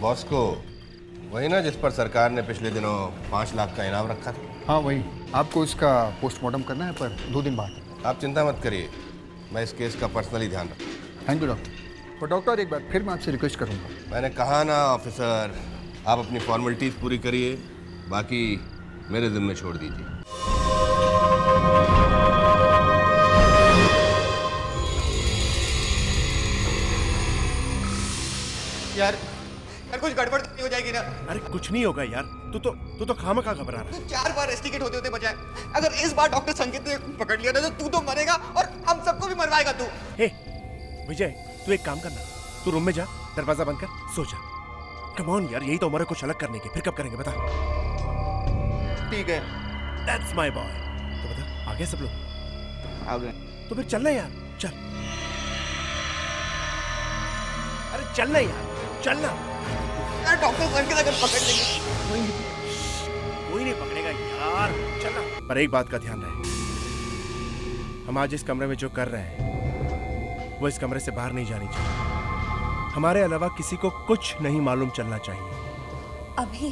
Boss को वही ना जिस पर सरकार ने पिछले दिनों 5 लाख का इनाम रखा था। हाँ वही, आपको इसका पोस्टमार्टम करना है पर 2 दिन बाद। आप चिंता मत करिए, मैं इस केस का पर्सनली ध्यान रखूँ। Thank you doctor. पर डॉक्टर एक बार फिर मैं आपसे रिक्वेस्ट करूँगा। मैंने कहा ना ऑफिसर, आप अपनी फॉर्मेलिटीज पूरी करिए, बाकी मेरे जिम्मे छोड़ दीजिए। यार यार कुछ गड़बड़ तो नहीं हो जाएगी ना? अरे कुछ नहीं होगा यार, तू तो खामखा घबरा रहा है। 4 बार रेस्टिकेट होते होते बचा है। अगर इस बार डॉक्टर संकेत ने पकड़ लिया ना तो तू तो मरेगा और हम सबको भी मरवाएगा तू। हे विजय, तू एक काम करना, तू रूम में जा, दरवाजा बंद कर, सो जा। कम ऑन यार, यही तो उम्र है कुछ अलग करने की, फिर कब करेंगे बता। ठीक है, दैट्स माय बॉय। तो बता, आ गए सब लोग? आ गए। तो फिर चलना यार, चल। अरे चलना यार, चलना। यार डॉक्टर संकेत अगर पकड़ लेंगे। कोई नहीं पकड़ेगा यार, चलना। पर एक बात का ध्यान रहे, हम आज इस कमरे में जो कर रहे हैं वो इस कमरे से बाहर नहीं जानी चाहिए। हमारे अलावा किसी को कुछ नहीं मालूम चलना चाहिए। अभी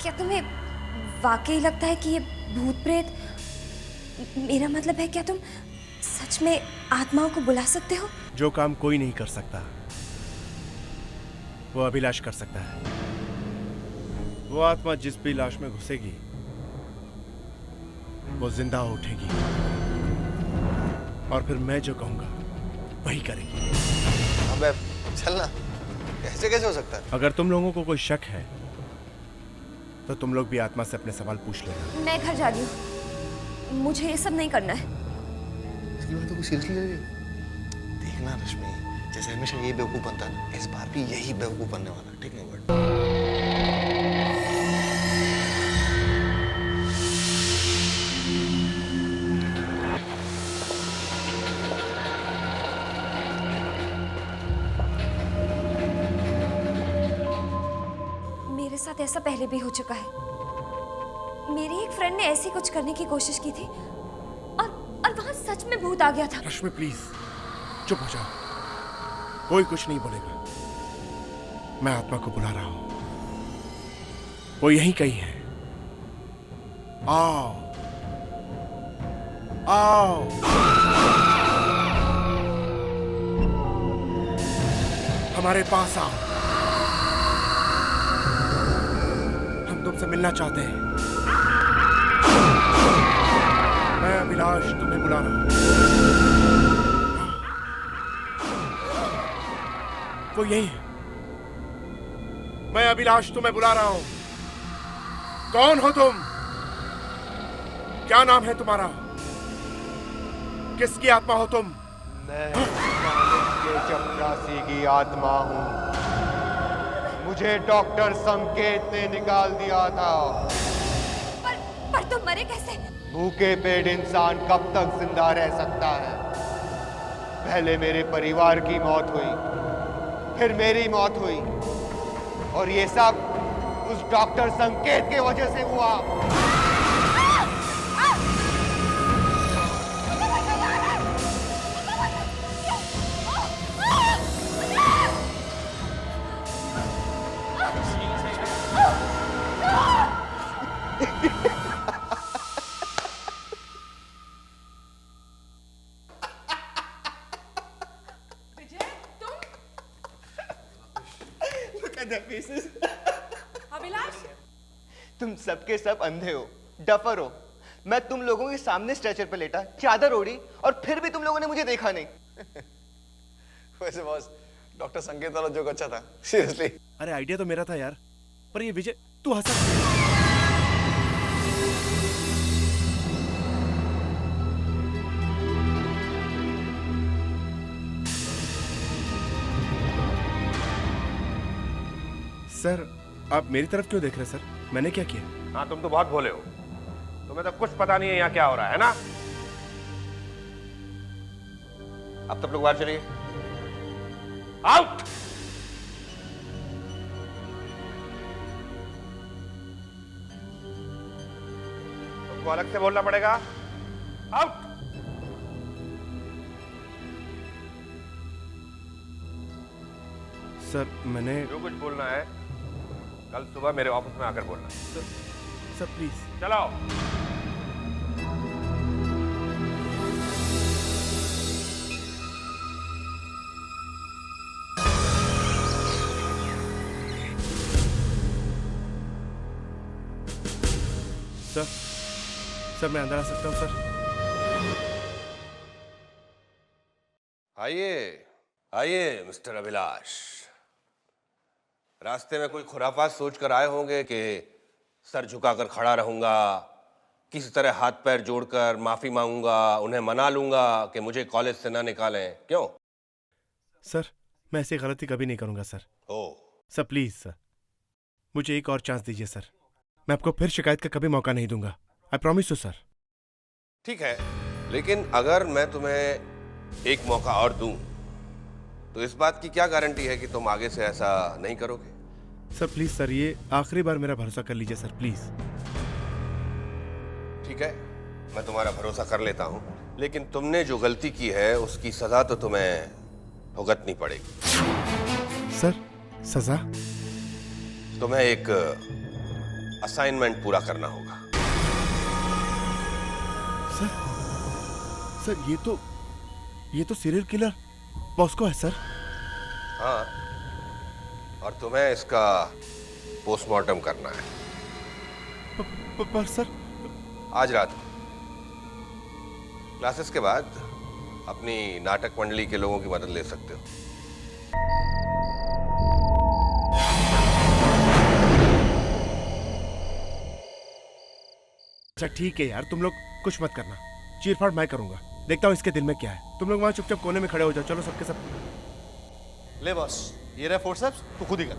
क्या तुम्हें वाकई लगता है कि ये भूत प्रेत, मेरा मतलब है क्या तुम सच में आत्माओं को बुला सकते हो? जो काम कोई नहीं कर सकता वो अभिलाष कर सकता है। वो आत्मा जिस भी लाश में घुसेगी वो जिंदा उठेगी और फिर मैं जो कहूंगा वही करेगी। अबे चलना, कैसे कैसे हो सकता है? अगर तुम लोगों को कोई शक है तो तुम लोग भी आत्मा से अपने सवाल पूछ लेना। मैं घर जा रही हूँ, मुझे ये सब नहीं करना है। इसकी बात तो कोई सीरियसली ले रही? देखना रश्मि, जैसे हमेशा यही बेवकूफ बनता है ना, इस बार भी यही बेवकूफ बनने वाला है। ठीक नहीं वर्ड? मेरे साथ ऐसा पहले भी हो चुका है। मेरी एक फ्रेंड ने ऐसी कुछ करने की कोशिश की थी और वहां सच में भूत आ गया था। रश्मि प्लीज चुप हो जाओ, कोई कुछ नहीं बोलेगा। मैं आत्मा को बुला रहा हूं, वो यहीं कहीं है। आओ आओ, हमारे पास आओ, हम तुमसे मिलना चाहते हैं। मैं अभिलाष तुम्हें बुला रहा हूं। वो यही है। मैं अभिलाष तुम्हें बुला रहा हूं। कौन हो तुम? क्या नाम है तुम्हारा? किसकी आत्मा हो तुम? मैं के चपरासी की आत्मा हूं। मुझे डॉक्टर संकेत ने निकाल दिया था। पर तुम मरे कैसे? भूखे पेट इंसान कब तक जिंदा रह सकता है? पहले मेरे परिवार की मौत हुई, फिर मेरी मौत हुई, और ये सब उस डॉक्टर संकेत के वजह से हुआ। अभिलाष, तुम सबके सब अंधे हो, डफर हो। मैं तुम लोगों के सामने स्ट्रेचर पे लेटा, चादर ओढ़ी, और फिर भी तुम लोगों ने मुझे देखा नहीं। वैसे बॉस, डॉक्टर संकेत वाला जोक अच्छा था, सीरियसली। अरे आइडिया तो मेरा था यार, पर ये विजय तू हंसा। सर आप मेरी तरफ क्यों देख रहे हैं सर? मैंने क्या किया? हाँ तुम तो बहुत भोले हो, तुम्हें तो कुछ पता नहीं है यहाँ क्या हो रहा है ना? अब तब लोग बाहर चलिए, आउट। तुमको अलग से बोलना पड़ेगा, आउट। सर मैंने जो कुछ बोलना है कल सुबह मेरे ऑफिस में आकर बोलना। Sir please. चलो। सर मैं अंदर आ सकता हूँ सर? आइए आइए मिस्टर अभिलाष। रास्ते में कोई खुराफात सोच कर आए होंगे कि सर झुकाकर खड़ा रहूंगा, किसी तरह हाथ पैर जोड़कर माफी मांगूंगा, उन्हें मना लूंगा कि मुझे कॉलेज से ना निकालें। क्यों? सर मैं ऐसी गलती कभी नहीं करूंगा sir. Oh sir please sir, मुझे एक और चांस दीजिए सर। मैं आपको फिर शिकायत का कभी मौका नहीं दूंगा। I promise you sir. ठीक है, लेकिन अगर मैं तुम्हें एक मौका और दूं तो इस बात की क्या गारंटी है कि तुम आगे से ऐसा नहीं करोगे? सर प्लीज सर, ये आखिरी बार मेरा भरोसा कर लीजिए सर प्लीज। ठीक है, मैं तुम्हारा भरोसा कर लेता हूं, लेकिन तुमने जो गलती की है उसकी सजा तो तुम्हें भुगतनी पड़ेगी। सर सजा? तुम्हें एक असाइनमेंट पूरा करना होगा। सर ये तो सीरियल किलर बॉस्को है सर। हाँ, और तुम्हें इसका पोस्टमार्टम करना है। पर सर आज रात क्लासेस के बाद अपनी नाटक मंडली के लोगों की मदद ले सकते हो। अच्छा ठीक है यार, तुम लोग कुछ मत करना, चीरफाड़ मैं करूंगा। देखता हूँ इसके दिल में क्या है। तुम लोग वहां चुपचाप कोने में खड़े हो जाओ। चलो सबके सब। ले बॉस, ये रहा फोर्सेप्स, तू खुद ही कर।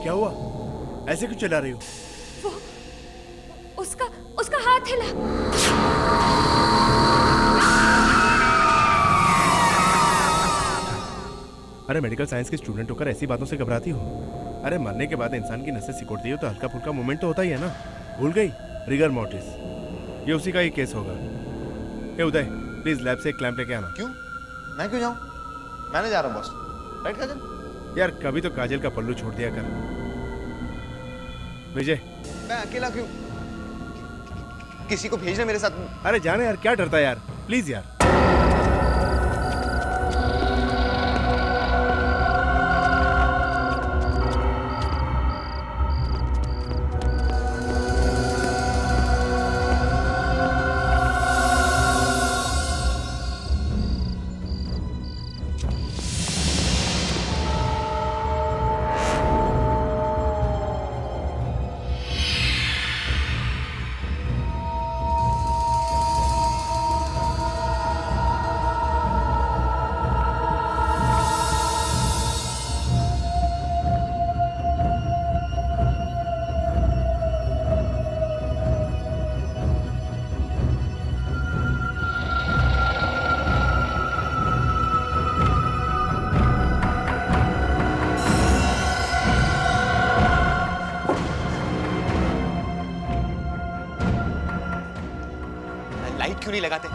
क्या हुआ? ऐसे क्यों चला रही हो? उसका हाथ हिला। अरे मेडिकल साइंस के स्टूडेंट होकर ऐसी बातों से घबराती हो? अरे मरने के बाद इंसान की नसें सिकुड़ती हो तो हल्का फुल्का मूवमेंट तो होता ही है ना। भूल गई? रिगर मोर्टिस, ये उसी का ही केस होगा। ए उदय, प्लीज लैब से एक क्लैंप लेके आना। क्यों? मैं क्यों जाऊं? मैं नहीं जा रहा हूं बॉस। राइट काजल? यार कभी तो काजल का पल्लू छोड़ दिया कर। विजय। मैं अकेला क्यों? किसी को भेजना मेरे साथ। अरे जाने यार, क्या डरता है यार, प्लीज यार। लाइट क्यों नहीं लगाते?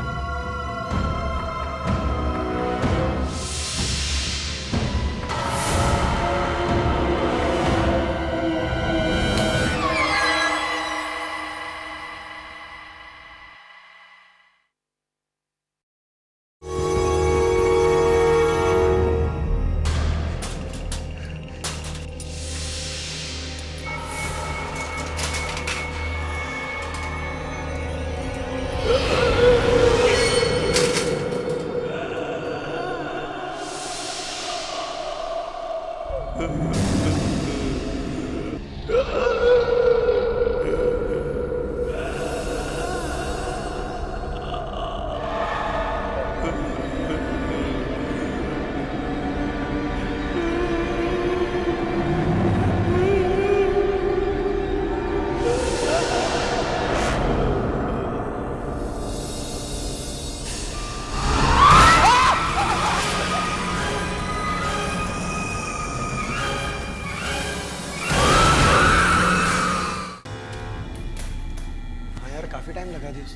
Adios.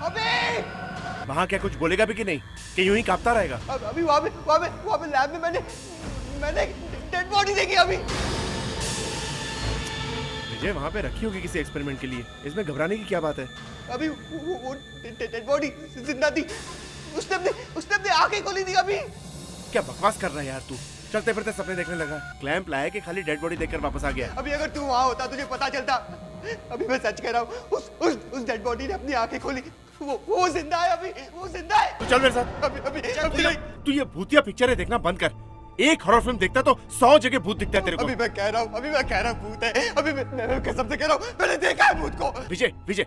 अभी वहां क्या कुछ बोलेगा भी कि नहीं, कि यूं ही कांपता रहेगा? अभी वहाँ पे लैब में मैंने डेड बॉडी देखी अभी। विजय वहां पे रखी होगी किसी एक्सपेरिमेंट के लिए, इसमें घबराने की क्या बात है? अभी वो डेड बॉडी जिंदा थी। उसने अपनी आंखें खोली थी अभी। क्या बकवास कर रहा है यार तू? चलते फिरते सपने देखने लगा। क्लैंप लाया कि खाली डेड बॉडी देखकर वापस आ गया? अभी अगर तू वहाँ होता तुझे पता चलता। अभी मैं सच कह रहा हूँ, उस डेड बॉडी ने अपनी आंखें खोली। वो जिंदा है अभी, वो जिंदा है। तू चल मेरे साथ। अभी तू ये भूतिया पिक्चरें देखना बंद कर। एक हॉरर फिल्म देखता तो 100 जगह भूत दिखता है तेरे को। अभी मैं कह रहा हूँ भूत है। अभी मैं कसम से कह रहा हूँ, मैंने देखा है भूत को। विजय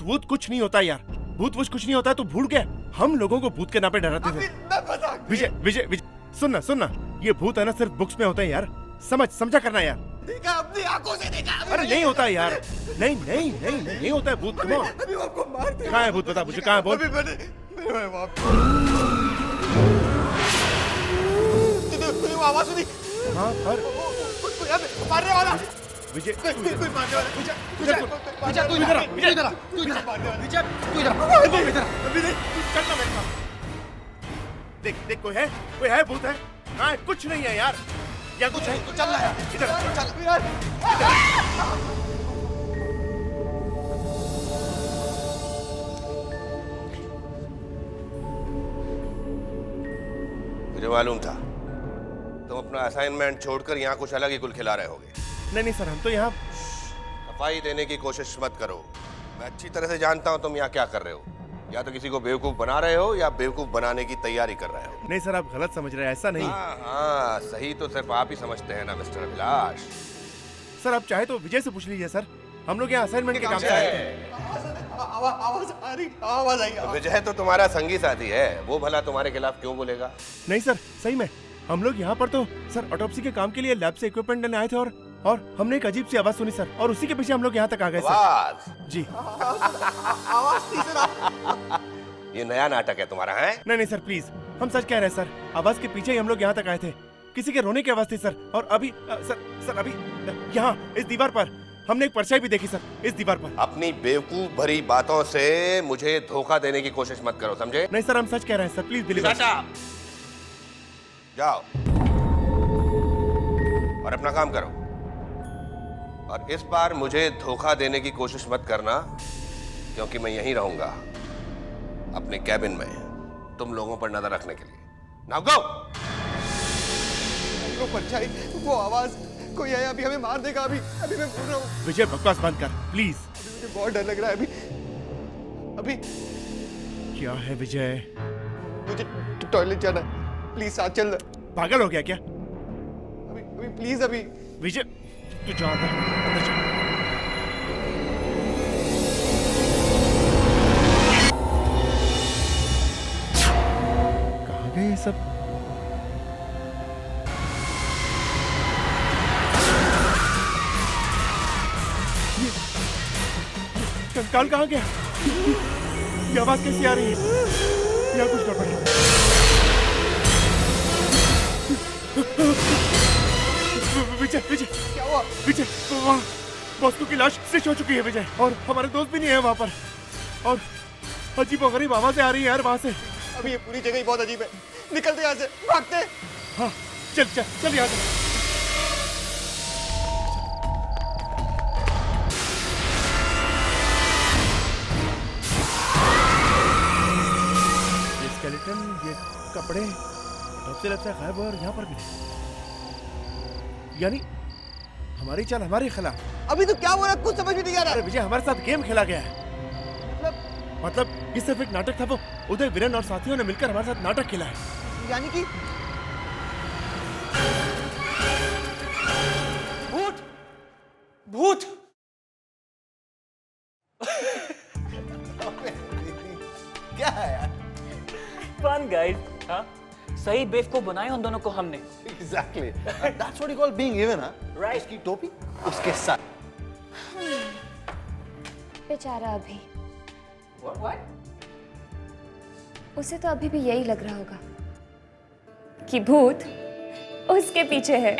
भूत कुछ नहीं होता यार। भूत कुछ नहीं होता, तू भूल गया। हम लोगों को भूत के नाम पे डराते थे। विजय विजय सुनना, ये भूत है ना सिर्फ बुक्स में होते हैं यार। समझा करना यार। देखा अपनी आंखों से देखा। अरे नहीं होता है यार। नहीं होता है भूत। Come on. अभी वो आपको मार देगा। कहाँ है भूत? बता मुझे, कहाँ है? बोल। अभी मैंने तुझे वो आवाज सुनी? हाँ पर कोई मारने वाला। विजय कोई मारने वाला। विजय तू इधर आ, विजय इधर आ, तू इधर आ, विजय तू इधर आ, तू इधर आ। अभी नहीं। चलना मेरे साथ। देख कोई है भूत है? हाँ कुछ नहीं है यार। या कुछ है तो चल रहा है। इधर चल यार। मुझे मालूम था तुम अपना असाइनमेंट छोड़कर यहाँ कुछ अलग ही गुल खिला रहे होगे। नहीं सर, हम तो यहाँ सफाई देने की कोशिश मत करो। मैं अच्छी तरह से जानता हूँ तुम यहाँ क्या कर रहे हो। या तो किसी को बेवकूफ बना रहे हो या बेवकूफ बनाने की तैयारी कर रहे हो। नहीं सर, आप गलत समझ रहे हैं। ऐसा नहीं। हाँ, सही तो सिर्फ आप ही समझते हैं ना मिस्टर अभिलाष। सर आप चाहे तो विजय से पूछ लीजिए सर। हम लोग यहाँ असाइनमेंट के काम से आए थे। आवाज आई। विजय तो तुम्हारा संगी साथी है, वो भला तुम्हारे खिलाफ क्यों बोलेगा? नहीं सर, सही में हम लोग यहाँ पर तो सर ऑटोप्सी के काम के लिए लैब से इक्विपमेंट लेने आए थे और हमने एक अजीब सी आवाज सुनी सर, और उसी के पीछे हम लोग यहाँ तक आ गए सर। आवाज? जी। आवाज थी सर। ये नया नाटक है तुम्हारा, है? नहीं सर प्लीज, हम सच कह रहे हैं सर। आवाज के पीछे ही हम लोग यहाँ तक आए थे। किसी के रोने की आवाज थी सर। और अभी सर अभी यहाँ इस दीवार पर हमने एक परछाई भी देखी सर, इस दीवार पर। अपनी बेवकूफ भरी बातों से मुझे धोखा देने की कोशिश मत करो, समझे? नहीं सर, हम सच कह रहे हैं सर, प्लीज बिलीव। जाओ और अपना काम करो। और इस बार मुझे धोखा देने की कोशिश मत करना, क्योंकि मैं यहीं रहूंगा अपने कैबिन में तुम लोगों पर नजर रखने के लिए। Now go. वो परछाई, वो आवाज, कोई है अभी हमें मार देगा। अभी मैं बोल रहा हूँ। विजय बकवास बंद कर प्लीज। अभी मुझे बहुत डर लग रहा है। अभी क्या है विजय? मुझे टॉयलेट जाना है, प्लीज साथ चल। पागल हो गया क्या? अभी प्लीज। अभी विजय तू जा अंदर जा। कहाँ गए ये सब? कंकाल कहाँ गया? ये आवाज कैसी आ रही है? यहाँ कुछ गड़बड़ है। विजय क्या हुआ? विजय वहाँ बॉस्को की लाश स्टिच हो चुकी है विजय, और हमारे दोस्त भी नहीं है वहाँ पर, और अजीब और गरीब आवाजें आ रही है यार वहाँ से। अभी ये पूरी जगह ही बहुत अजीब है। निकलते यहाँ से, भागते। हाँ चल यहाँ से। ये स्केलेटन, ये कपड़े सबसे लगता है गायब, और यहाँ पर भी नहीं। यानी हमारी चाल हमारे खिलाफ। अभी तो क्या हो रहा है, कुछ समझ में नहीं आ रहा। अरे विजय, हमारे साथ गेम खेला गया है। मतलब ये सिर्फ एक नाटक था। वो उदय, वीरेन और साथियों ने मिलकर हमारे साथ नाटक खेला है। यानी कि भूत क्या है यार? Fun guys. हाँ, सही बेवकूफ बनाए उन दोनों को हमने। Exactly. That's what you call being even, huh? Right. उसकी टोपी उसके साथ। बेचारा अभी, What? उसे तो अभी भी यही लग रहा होगा कि भूत उसके पीछे है।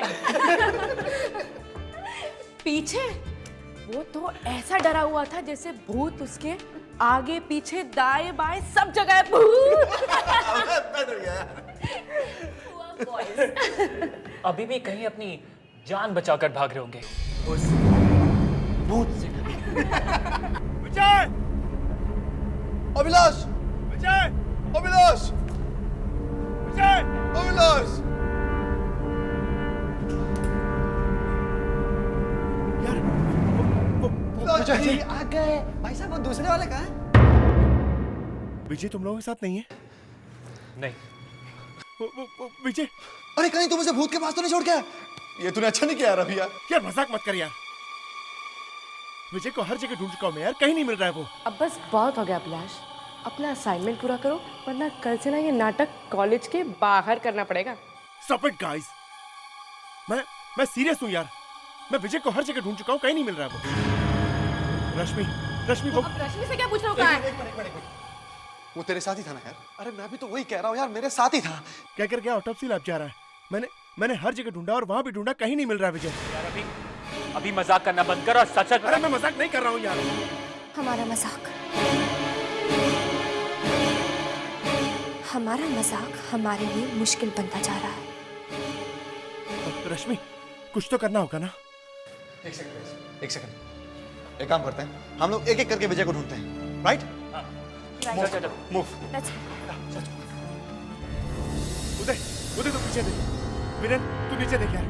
पीछे? वो तो ऐसा डरा हुआ था जैसे भूत उसके आगे पीछे दाएं बाएं सब जगह है भूत। अभी भी कहीं अपनी जान बचाकर भाग रहे होंगे उस भूत से। विजय! अभिलाष! विजय! अभिलाष! विजय! अभिलाष! यार विजय आ गए। भाई साहब वो दूसरे वाले कहाँ हैं? विजय तुम लोगों के साथ नहीं है? नहीं। विजय! अरे कहीं तुम उसे भूत के पास तो नहीं छोड़ के आया? ये तूने अच्छा नहीं किया यार अभी यार। यार मजाक मत कर यार। विजय को हर जगह ढूंढ चुका हूं मैं यार, कहीं नहीं मिल रहा है वो। अब बस बहुत हो गया अभिलाष, अपना असाइनमेंट पूरा करो वरना कल से ना ये नाटक कॉलेज के बाहर करना पड़ेगा। Stop it guys! मैं सीरियस हूं यार। मैं विजय को हर जगह ढूंढ चुका हूं, कहीं नहीं मिल रहा है वो। रश्मि वो। अब रश्मि से क्या पूछ रहा हूँ? कहाँ है? एक मिनट। वो तेरे साथ ही था ना यार? अरे मैं भी तो वही कह रहा हूँ यार, मेरे साथ ही था। क्या कर गया? ऑटोप्सी लैब जा रहा है। मैंने हर जगह ढूंढा और वहां भी ढूंढा, कहीं नहीं मिल रहा है विजय। यार अभी मजाक करना बंद कर और सच सच। अरे मैं मजाक नहीं कर रहा हूँ यार। हमारा मजाक हमारे लिए मुश्किल बनता जा रहा है। रश्मि कुछ तो करना होगा ना। एक सेकंड। एक काम करते हैं, हम लोग एक एक करके विजय को ढूंढते हैं, राइट? चलो मूव। उदय तू पीछे देख। विरेन तू नीचे देख यार।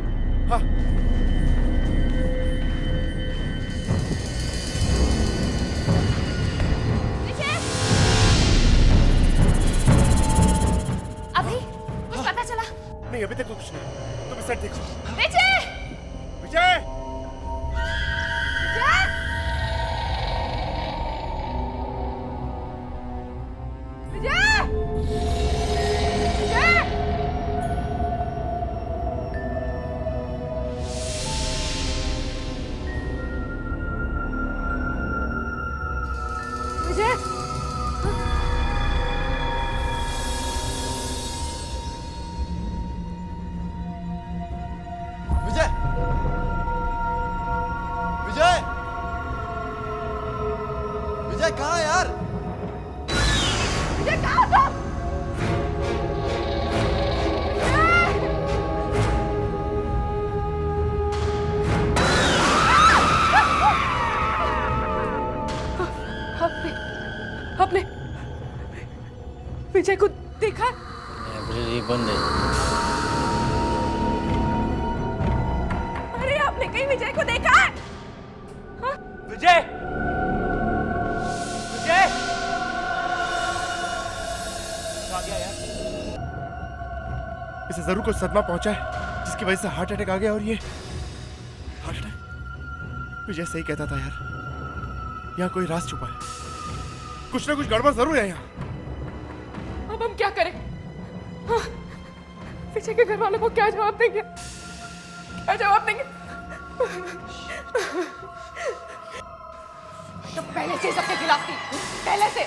हाँ अभी कुछ पता चला? नहीं अभी तक तो कुछ नहीं। तुम इस साइड देखो। विजय! विजय! विजय कहाँ है यार? विजय कहाँ हो तुम? आपने विजय को देखा? लाइब्रेरी बंद है। अरे आपने कहीं विजय को देखा? हाँ? विजय! विजय! आ गया यार। इसे जरूर कुछ सदमा पहुंचा है जिसकी वजह से हार्ट अटैक आ गया। और ये हार्ट अटैक, विजय सही कहता था यार, यहाँ कोई राज छुपा है। कुछ ना कुछ गड़बड़ जरूर है यहाँ। अब हम क्या करें? हाँ, विजय के घर वालों को क्या जवाब देंगे? क्या जवाब देंगे? तो पहले से सबके खिलाफ थी, पहले से।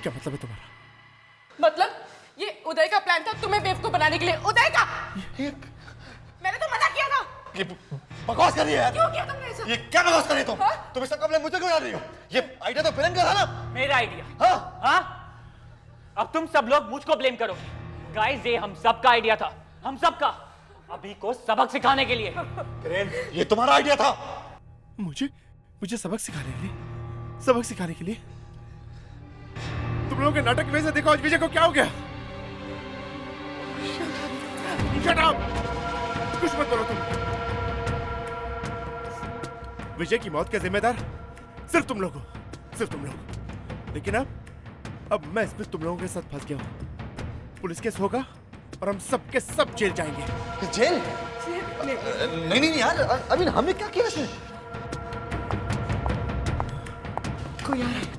क्या मतलब है तुम्हारा? मतलब ये उदय का प्लान था तुम्हें बेवकूफ बनाने के लिए। उदय का मैंने तो मना किया था। ये बकवास कर रही है यार। क्यों किया तुमने ऐसा? ये क्या बकवास कर रही हो तुम? हाँ? तुम इसका कंप्लेन मुझे क्यों डाल रही हो? ये आइडिया तो विलन का था ना? मेरा आइडिया। हाँ? हाँ? अब तुम सब लोग मुझको ब्लेम करोगे। गाइस ये हम सबका आइडिया था, हम सबका, अभी को सबक सिखाने के लिए। किरण, ये तुम्हारा आइडिया था। मुझे सबक सिखाने के लिए? सबक सिखाने के लिए? तुम लोगों के नाटक की वजह से देखो आज विजय को क्या हो गया। Shut up! कुछ मत बोलो तुम। विजय की मौत के जिम्मेदार सिर्फ तुम लोग हो, सिर्फ तुम लोग। लेकिन अब मैं इसमें तुम लोगों के साथ फंस गया हूं। पुलिस केस होगा और हम सब के सब जेल जाएंगे। जेल? नहीं यार, अभी हमने क्या किया इसमें? कोई आ रहा है।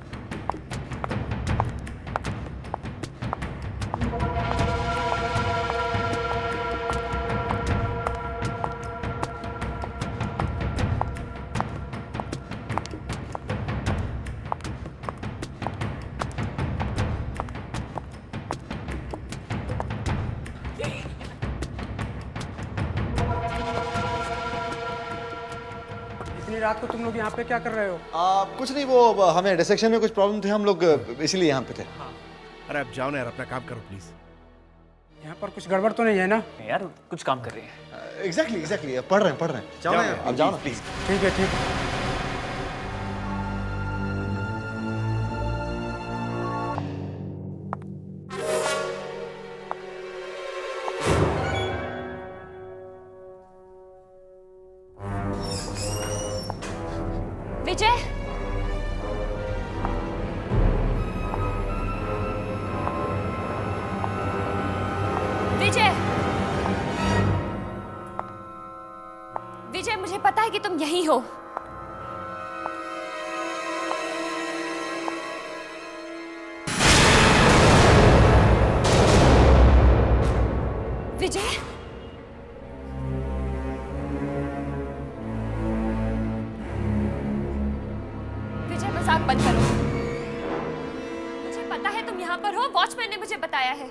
रात को तुम लोग यहाँ पे क्या कर रहे हो? कुछ नहीं, वो हमें डिसेक्शन में कुछ प्रॉब्लम थे, हम लोग इसीलिए यहाँ पे थे। अरे आप जाओ ना यार, अपना काम करो प्लीज। यहाँ पर कुछ गड़बड़ तो नहीं है ना? यार कुछ काम कर रहे हैं। एग्जैक्टली पढ़ रहे हैं। जाओ ना, आप जाओ ना प्लीज। ठीक है, ठीक है। विजय, विजय, विजय, मुझे पता है कि तुम यहीं हो। विजय, विजय, मजाक बंद करो। मुझे पता है तुम यहाँ पर हो, वॉचमैन ने मुझे बताया है।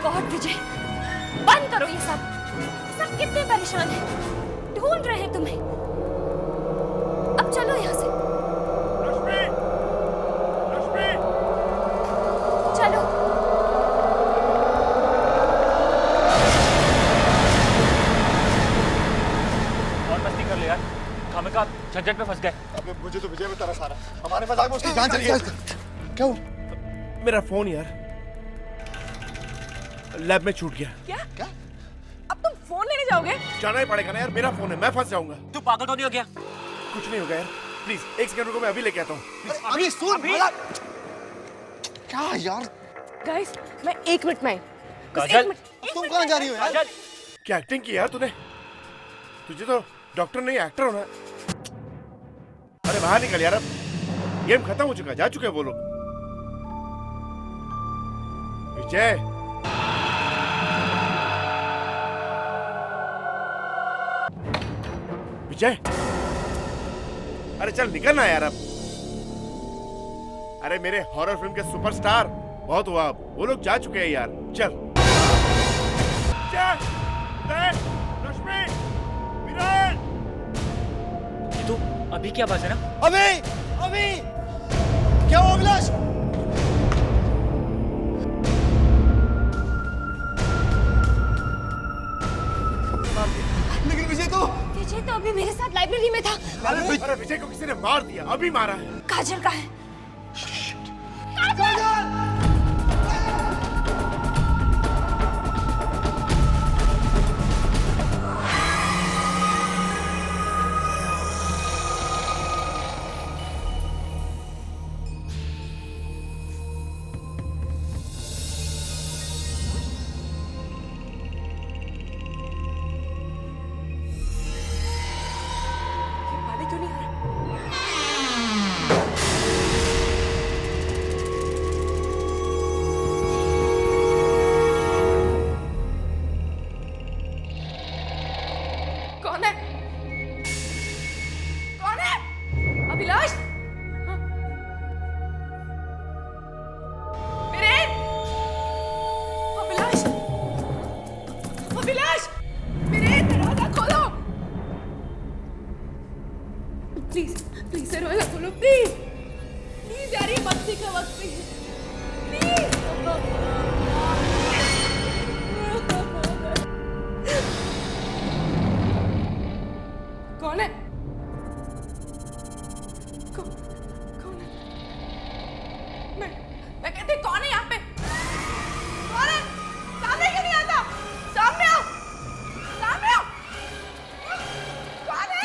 गॉड विजय, बंद करो ये सब कितने परेशान हैं, ढूंढ रहे हैं तुम्हें। अब चलो यहाँ से। रश्मि! रश्मि! चलो। और मस्ती कर ले यार, खामखा झंझट में फंस गए। अबे मुझे तो विजय में तरस आ रहा है, हमारे मजाक में उसकी जान चली गई। क्या हुआ? मेरा फोन यार लैब में छूट गया। क्या? अब तुम फोन लेने जाओगे? जाना ही पड़ेगा ना यार, मेरा फोन है, मैं फंस जाऊंगा। तू पागल तो नहीं हो गया? कुछ नहीं होगा यार, प्लीज एक सेकंड रुको, मैं अभी लेके आता हूँ। अभी सुन भला। क्या यार? गाइस, मैं 1 मिनट में आई। बस काजल! 1 मिनट। तुम कहाँ जा रही हो यार? काजल! क्या एक्टिंग की यार तूने? तुझे तो डॉक्टर नहीं एक्टर होना। अरे बाहर निकल यार, अब गेम खत्म हो चुका, जा चुके हैं वो लोग। विजय, विजय, अरे चल निकल ना यार अब। अरे मेरे हॉरर फिल्म के सुपरस्टार, बहुत हुआ अब, वो लोग जा चुके हैं यार, चल। रश्मि, विराट! ये तो अभी क्या बात है ना? अभी क्या हुआ अभिलाष? लेकिन विजय तो अभी मेरे साथ लाइब्रेरी में था। अरे विजय को किसी ने मार दिया, अभी मारा है। काजल का है। पानी क्यों नहीं आ रहा? कौन है? कौन है? अभिलाष? हाँ? वीरेन? अभिलाष? अभिलाष? वीरेन, दरवाजा खोलो। प्लीज प्लीज दरवाजा खोलो, प्लीज प्लीज यार, ये मस्ती का वक्त नहीं है, कौन है? कौन है? मैं कहती कौन है यहाँ पे? कौन है? सामने क्यों नहीं आता? सामने आओ, सामने आओ। कौन है?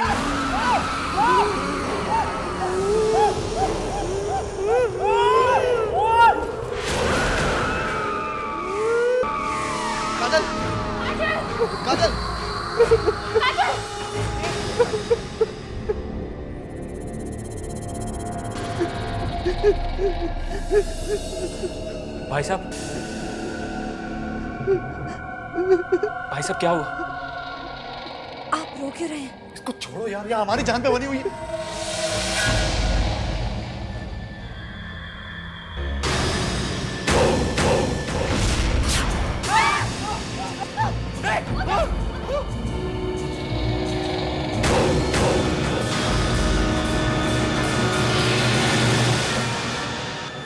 काजल! भाई साहब, भाई साहब क्या हुआ? आप रो क्यों रहे हैं? इसको छोड़ो यार, यहाँ हमारी जान पे बनी हुई है।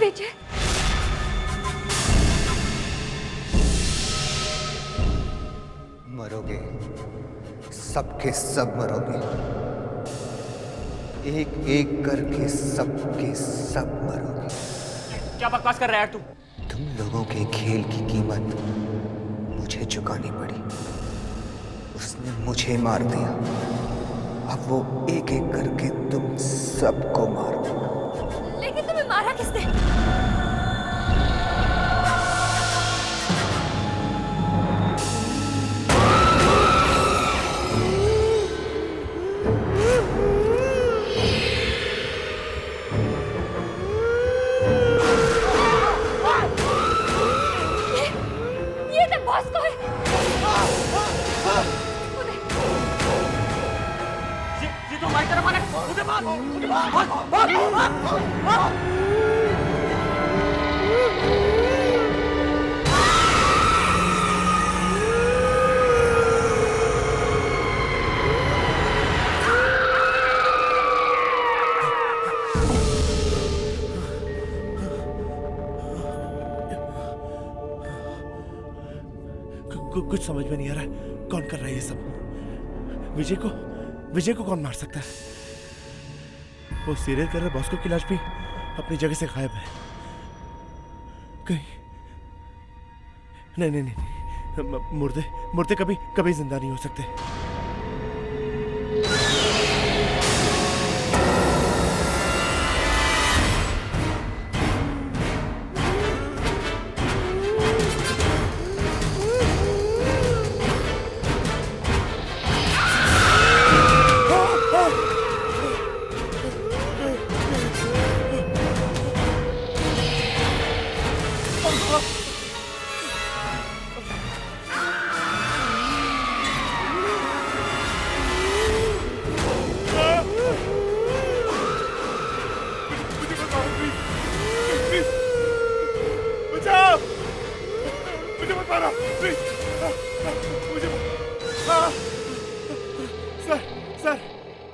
विजय, मरोगे, सबके सब मरोगे, एक एक करके सबके सब मरोगे। क्या बकवास कर रहा है यार तू? तुम लोगों के खेल की कीमत मुझे चुकानी पड़ी। उसने मुझे मार दिया, अब वो एक एक करके तुम सबको मार देगा। लेकिन तुम्हें मारा किसने? ये तो बॉस को है। ये तो हमारी तरफ आने उधर मार, उधर मार। कुछ समझ में नहीं आ रहा है, कौन कर रहा है ये सब? विजय को कौन मार सकता है? वो सीरियल किलर बॉस्को की लाश भी अपनी जगह से गायब है। कहीं नहीं, मुर्दे कभी जिंदा नहीं हो सकते।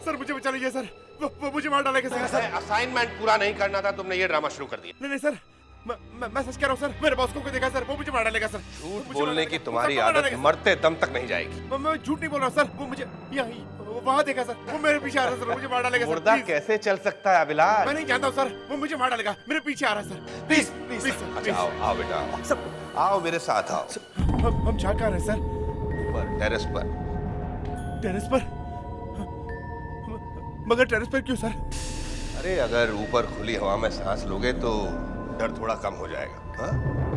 सर मुझे बचा लीजिए सर, वो मुझे मार डालेगा सर। असाइनमेंट पूरा नहीं करना था, तुमने ये ड्रामा शुरू कर दिया। नहीं सर, मैं सच कह रहा हूँ सर, मेरे बॉस को देखा सर, वो मुझे मार डालेगा सर। झूठ बोलने की तुम्हारी आदत मरते दम तक नहीं जाएगी। मैं झूठ नहीं बोल रहा सर, वो मुझे वहाँ देखा सर, वो मेरे पीछे आ रहा है सर, मुझे मार डालेगा सर। मुर्दा कैसे चल सकता है अभिलाष? मैं नहीं जानता हूँ सर, वो मुझे मार डालेगा, मेरे पीछे आ रहा है सर। प्लीज प्लीज अच्छा आओ बेटा, आओ मेरे साथ आओ। हम जा कहाँ रहे सर? ऊपर टेरेस पर। टेरेस पर? मगर टेरेस पर क्यों सर? अरे अगर ऊपर खुली हवा में सांस लोगे तो डर थोड़ा कम हो जाएगा। हाँ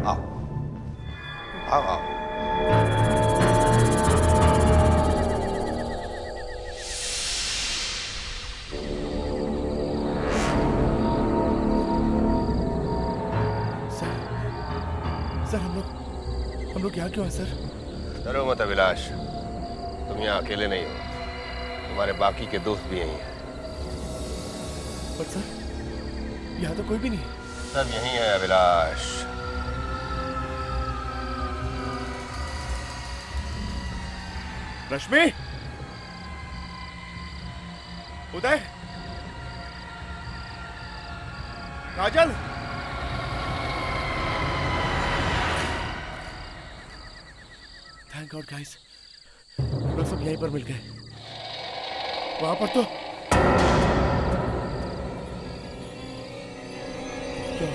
आओ आओ आओ। सर हम लोग यहाँ क्यों हैं सर? डरो मत अभिलाष, तुम यहाँ अकेले नहीं हो, तुम्हारे बाकी के दोस्त भी यहीं हैं। पर सर यहाँ तो कोई भी नहीं है। सब यहीं है अभिलाष। रश्मि, उदय, काजल, थैंक गॉड गाइस, हम लोग सब यहीं पर मिल गए। वहां पर तो क्या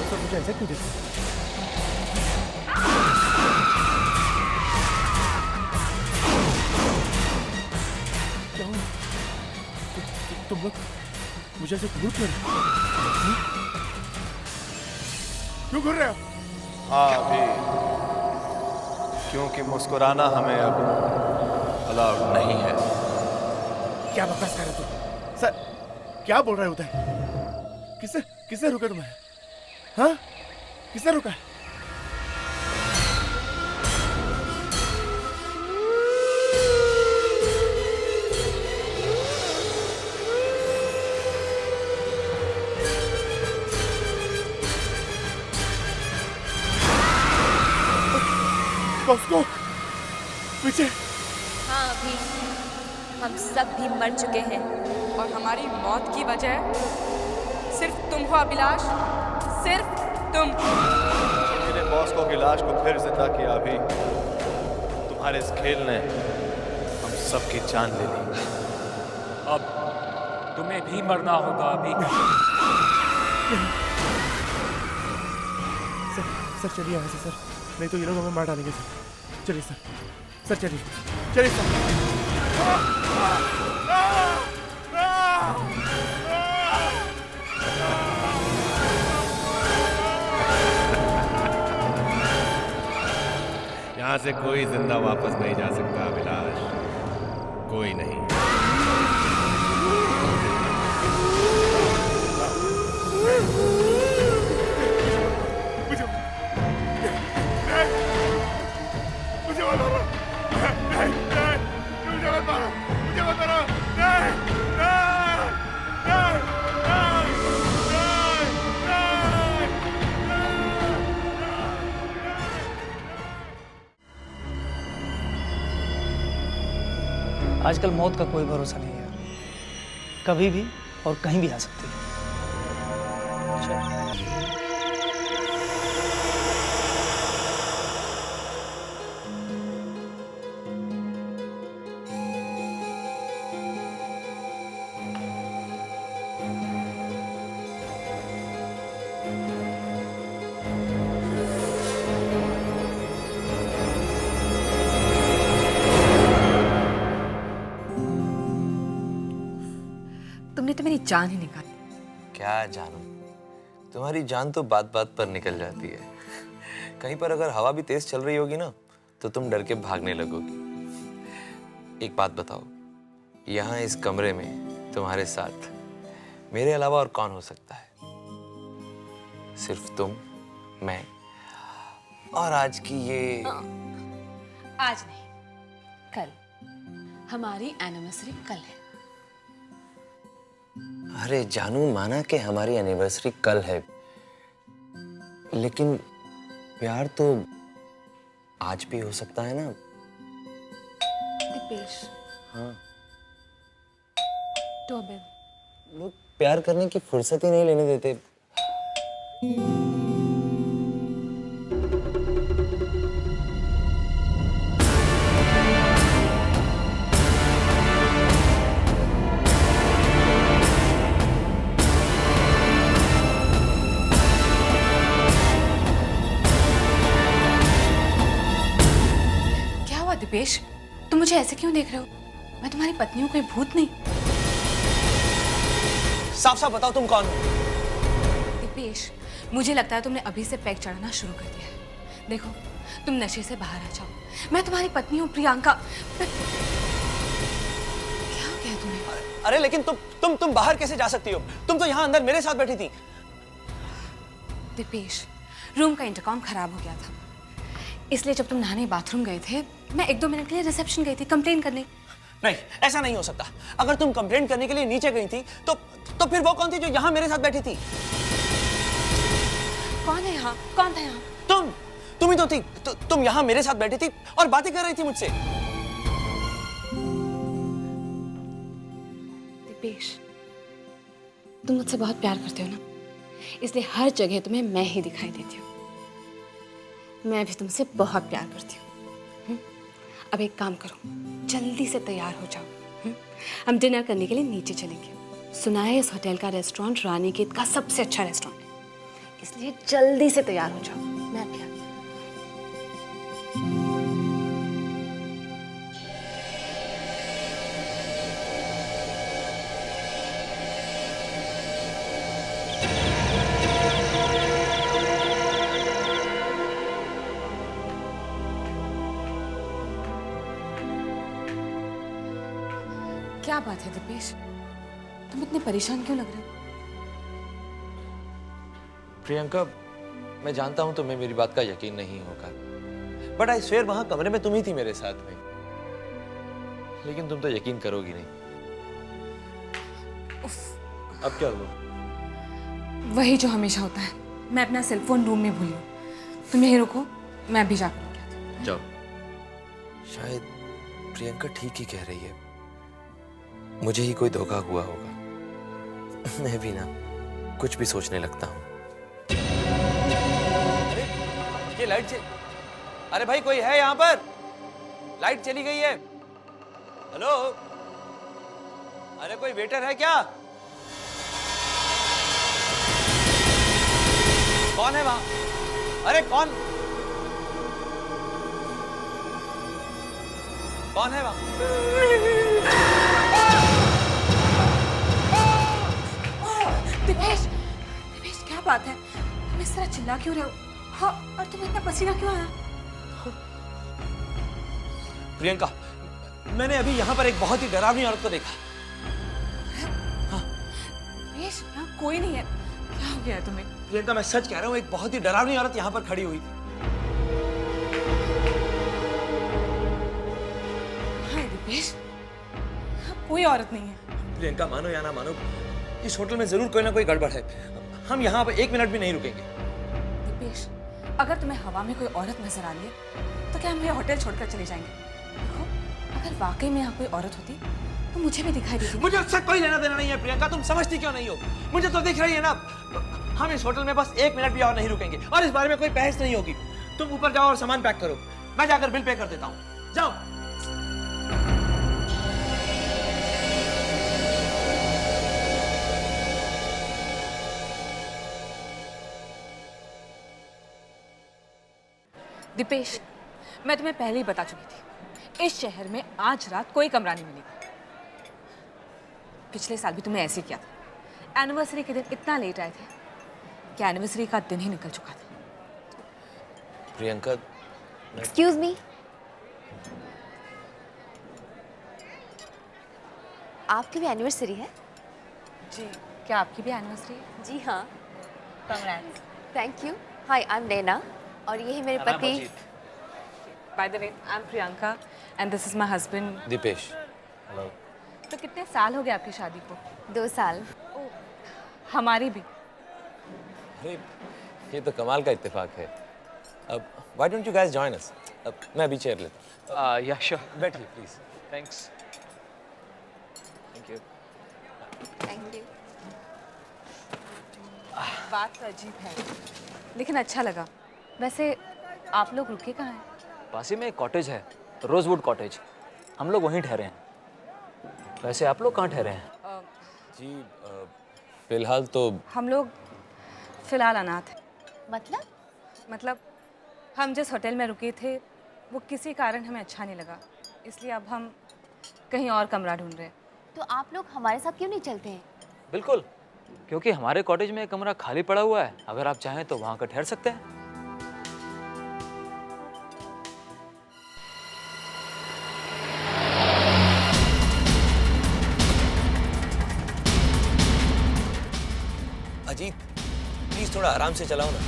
सब मुझे ऐसे क्यों देखते? क्या हुआ? तुम लोग मुझे ऐसे घूर क्यों रहे हो? क्यों घूर रहे हो? हाँ अभी, क्योंकि मुस्कुराना हमें अब अलाउड नहीं है। क्या बकवास कर रहे हो तुम? सर क्या बोल रहे होता है? किसने रुका तुम्हें? हाँ, किसने रुका? बॉस्को, पीछे। हाँ अभी हम सब भी मर चुके हैं और हमारी मौत की वजह सिर्फ तुम हो अभिलाष, सिर्फ तुम। मेरे बॉस को गिलाश को फिर जिंदा किया अभी। तुम्हारे इस खेल ने हम सबकी जान ले ली। अब तुम्हें भी मरना होगा अभी। सर चलिए यहाँ से सर, नहीं तो ये लोग हमें मार डालेंगे सर। चलिए सर, सर चलिए, चलिए सर। यहाँ से कोई जिंदा वापस नहीं जा सकता अभिलाष, कोई नहीं। आजकल मौत का कोई भरोसा नहीं है यार, कभी भी और कहीं भी आ सकती है। तुमने तो मेरी जान ही निकाली। क्या जानू, तुम्हारी जान तो बात बात पर निकल जाती है। कहीं पर अगर हवा भी तेज चल रही होगी ना तो तुम डर के भागने लगोगी। एक बात बताओ, यहाँ इस कमरे में तुम्हारे साथ मेरे अलावा और कौन हो सकता है? सिर्फ तुम, मैं और आज की ये आज नहीं, कल। हमारी एनिवर्सरी कल है। अरे जानू, माना कि हमारी एनिवर्सरी कल है, लेकिन प्यार तो आज भी हो सकता है ना। दीपेश। हाँ, तो अबे लोग प्यार करने की फुर्सत ही नहीं लेने देते। दीपेश, तुम मुझे ऐसे क्यों देख रहे हो? मैं तुम्हारी पत्नी हूँ, कोई भूत नहीं। साफ साफ बताओ तुम कौन हो? दीपेश, मुझे लगता है तुमने अभी से पैक चढ़ाना शुरू कर दिया है। देखो, तुम नशे से बाहर आ जाओ। मैं तुम्हारी पत्नी हूँ प्रियंका। क्या हो गया तुम्हें? अरे लेकिन तुम बाहर कैसे जा सकती हो? तुम तो यहाँ अंदर मेरे साथ बैठी थी। दीपेश, रूम का इंटरकॉम खराब हो गया था, इसलिए जब तुम नहाने बाथरूम गए थे, मैं 1-2 मिनट के लिए रिसेप्शन गई थी कंप्लेन करने। नहीं, ऐसा नहीं हो सकता। अगर तुम कंप्लेंट करने के लिए नीचे गई थी तो फिर वो कौन थी जो यहाँ मेरे साथ बैठी थी? कौन है यहाँ? कौन था यहाँ? तुम ही तो थी। तुम यहाँ मेरे साथ बैठी थी और बातें कर रही थी मुझसे। दीपेश, तुम मुझसे बहुत प्यार करते हो ना, इसलिए हर जगह तुम्हें मैं ही दिखाई देती हूँ। मैं भी तुमसे बहुत प्यार करती हूँ। अब एक काम करो, जल्दी से तैयार हो जाओ। हम डिनर करने के लिए नीचे चलेंगे। सुना है इस होटल का रेस्टोरेंट रानीखेत का सबसे अच्छा रेस्टोरेंट है, इसलिए जल्दी से तैयार हो जाओ। मैं भी क्या बात है दीपेश, तुम इतने परेशान क्यों लग रहे हो? प्रियंका, मैं जानता हूं तुम्हें मेरी बात का यकीन नहीं होगा, बट आई स्वेयर वहां कमरे में तुम ही थी मेरे साथ में। लेकिन तुम तो यकीन करोगी नहीं। अब क्या हुआ? वही जो हमेशा होता है। मैं अपना सेलफोन रूम में भूली हूँ। तुम यहीं रुको, मैं भी जाकर लेके आती हूँ। जाओ। शायद प्रियंका ठीक ही कह रही है, मुझे ही कोई धोखा हुआ होगा। मैं भी ना कुछ भी सोचने लगता हूँ। अरे ये लाइट अरे भाई कोई है यहाँ पर? लाइट चली गई है। हेलो, अरे कोई वेटर है क्या? कौन है वहां? अरे कौन है वहां? दिपेश, दिपेश क्या बात है? तुम इस तरह चिल्ला क्यों रहे हो? हाँ, और तुम्हें इतना पसीना क्यों आया? प्रियंका, मैंने अभी यहाँ पर एक बहुत ही डरावनी औरत को देखा। दिपेश, यहाँ कोई नहीं है। क्या हो गया है तुम्हें? प्रियंका, मैं सच कह रहा हूँ, एक बहुत ही डरावनी औरत यहाँ पर खड़ी हुई थी। हाँ दिपेश, यहाँ कोई औरत नहीं है। प्रियंका, मानो या ना मानो, इस होटल में जरूर कोई ना कोई गड़बड़ है। हम यहाँ पर 1 मिनट भी नहीं रुकेंगे। दिपेश, अगर तुम्हें हवा में कोई औरत नजर आ रही है तो क्या हम ये होटल छोड़कर चले जाएंगे? देखो, अगर वाकई में यहाँ कोई औरत होती तो मुझे भी दिखाई देती। मुझे उससे कोई लेना देना नहीं है प्रियंका, तुम समझती क्यों नहीं हो? मुझे तो दिख रही है ना। हम इस होटल में बस 1 मिनट भी और नहीं रुकेंगे और इस बारे में कोई बहस नहीं होगी। तुम ऊपर जाओ और सामान पैक करो, मैं जाकर बिल पे कर देता हूँ। जाओ। दिपेश, मैं तुम्हें पहले ही बता चुकी थी, इस शहर में आज रात कोई कमरा नहीं मिलेगा। पिछले साल भी तुमने ऐसे ही किया था। एनिवर्सरी के दिन इतना लेट आए थे कि एनिवर्सरी का दिन ही निकल चुका था। प्रियंका, एक्सक्यूज मी, आपकी भी एनिवर्सरी है? जी, क्या आपकी भी एनिवर्सरी है? जी हाँ। Congrats. Thank you. Hi, I am Naina और ये है मेरे पति। By the way, I am Priyanka and this is my husband Deepesh. Hello. तो कितने साल हो गए आपकी शादी को? 2 साल। हमारी भी। अरे ये तो कमाल का इत्तेफाक है। अब why don't you guys join us? अब मैं अभी चेयर लेता हूँ। या श्योर, बैठिए please. Thanks. Thank you. Thank you. बात तो अजीब है, लेकिन अच्छा लगा। वैसे आप लोग रुके कहाँ हैं? पास ही में एक कॉटेज है, रोजवुड कॉटेज। हम लोग वहीं ठहरे हैं। वैसे आप लोग कहाँ ठहरे हैं? जी फिलहाल तो हम लोग फिलहाल अनाथ हैं। मतलब हम जिस होटल में रुके थे वो किसी कारण हमें अच्छा नहीं लगा, इसलिए अब हम कहीं और कमरा ढूंढ रहे हैं। तो आप लोग हमारे साथ क्यों नहीं चलते हैं? बिल्कुल, क्योंकि हमारे कॉटेज में एक कमरा खाली पड़ा हुआ है। अगर आप चाहें तो वहाँ का ठहर सकते हैं। अजीत, प्लीज थोड़ा आराम से चलाओ ना।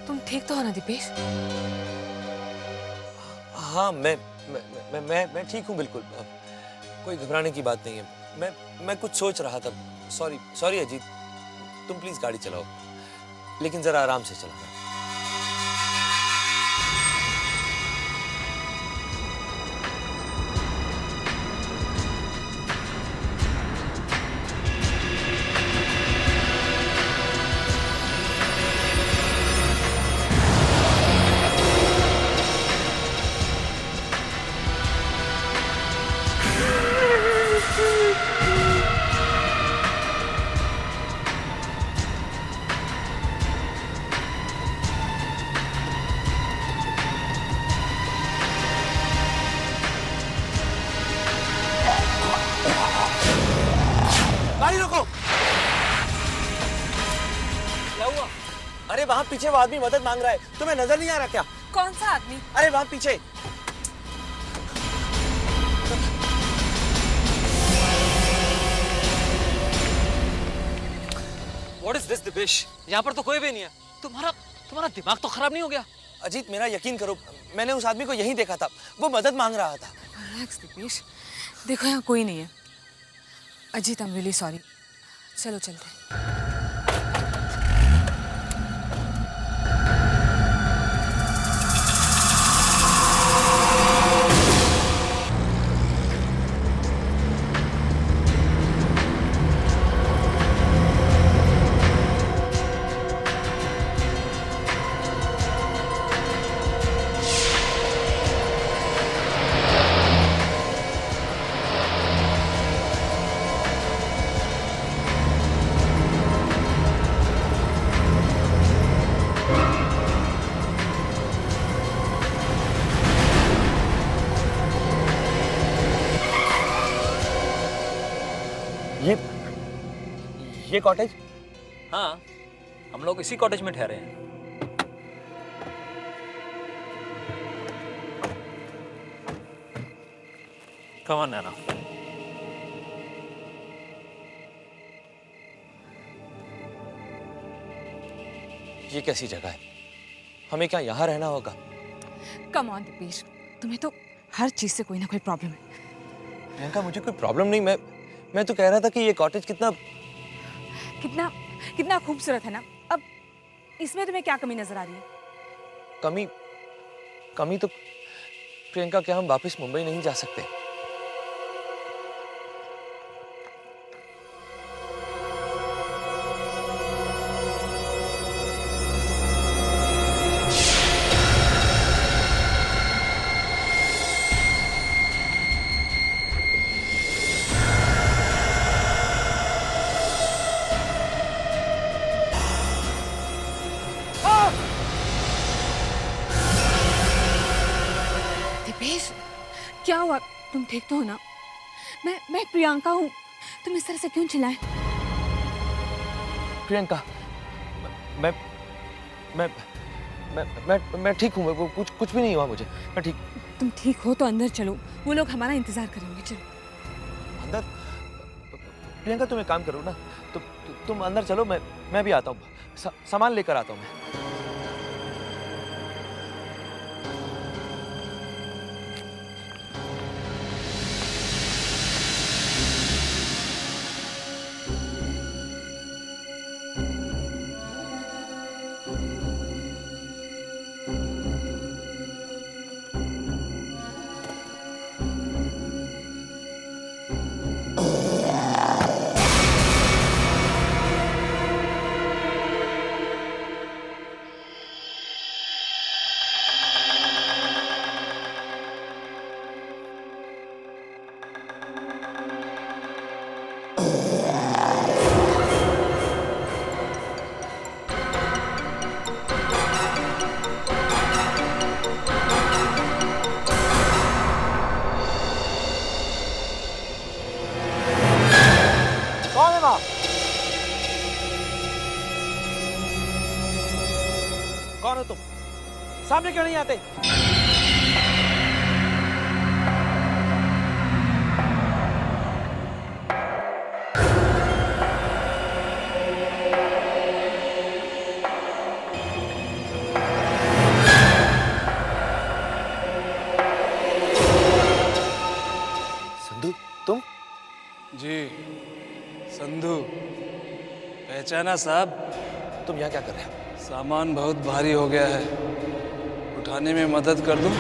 तुम ठीक तो हो ना दीपेश? हाँ, मैं ठीक हूँ बिल्कुल। कोई घबराने की बात नहीं है। मैं कुछ सोच रहा था। सॉरी अजीत, तुम प्लीज गाड़ी चलाओ, लेकिन जरा आराम से चलाना। गाड़ी रोको। क्या हुआ? अरे वहां पीछे वो आदमी मदद मांग रहा है, तुम्हें नजर नहीं आ रहा क्या? कौन सा आदमी? अरे वहां पीछे। What is this, Dipesh? यहाँ पर तो कोई भी नहीं है। तुम्हारा दिमाग तो खराब नहीं हो गया? अजीत, मेरा यकीन करो, मैंने उस आदमी को यहीं देखा था। वो मदद मांग रहा था। रिलैक्स दिपेश, देखो यहाँ कोई नहीं है। Ajit, I am really sorry. चलो चलते हैं। ये कॉटेज? हाँ, हम लोग इसी कॉटेज में ठहरे हैं। कम ऑन नैना। ये कैसी जगह है? हमें क्या यहाँ रहना होगा? कम ऑन दीपेश, तुम्हें तो हर चीज से कोई ना कोई प्रॉब्लम है। प्रियंका, मुझे कोई प्रॉब्लम नहीं। मैं तो कह रहा था कि ये कॉटेज कितना कितना खूबसूरत है ना। अब इसमें तुम्हें क्या कमी नजर आ रही है? कमी तो प्रियंका, क्या हम वापस मुंबई नहीं जा सकते? क्या हुआ? तुम ठीक तो हो ना? मैं प्रियंका हूँ। तुम इस तरह से क्यों चिल्लाए? प्रियंका, मैं ठीक हूँ। वो कुछ भी नहीं हुआ मुझे। मैं ठीक। तुम ठीक हो तो अंदर चलो, वो लोग हमारा इंतजार करेंगे। चलो अंदर? प्रियंका, तुम एक काम करो ना, तुम अंदर चलो, मैं भी आता हूँ। सामान लेकर आता हूँ मैं। कौन हो तुम? सामने क्यों नहीं आते? संधू, तुम? जी, संधू। पहचाना साहब? तुम यहाँ क्या कर रहे हो? सामान बहुत भारी हो गया है, उठाने में मदद कर दूं?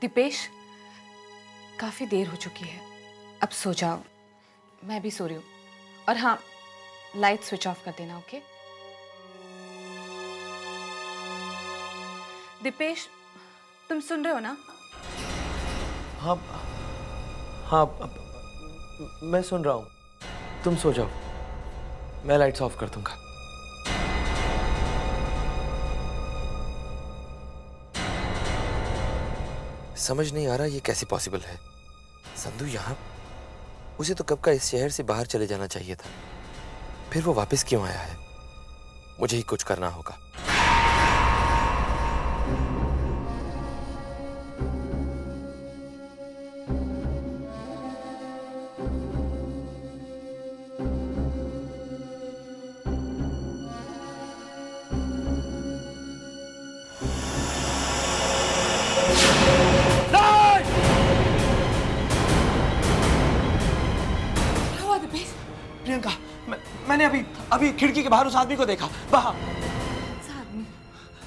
दीपेश, काफी देर हो चुकी है, अब सो जाओ। मैं भी सो रही हूँ। और हाँ, लाइट स्विच ऑफ कर देना, ओके? दीपेश, तुम सुन रहे हो ना? हाँ, हाँ, मैं सुन रहा हूँ। तुम सो जाओ, मैं लाइट्स ऑफ कर दूंगा। समझ नहीं आ रहा ये कैसे पॉसिबल है। संधू यहाँ, उसे तो कब का इस शहर से बाहर चले जाना चाहिए था, फिर वो वापस क्यों आया है? मुझे ही कुछ करना होगा। प्रियंका, मैंने अभी खिड़की के बाहर उस आदमी को देखा। वहां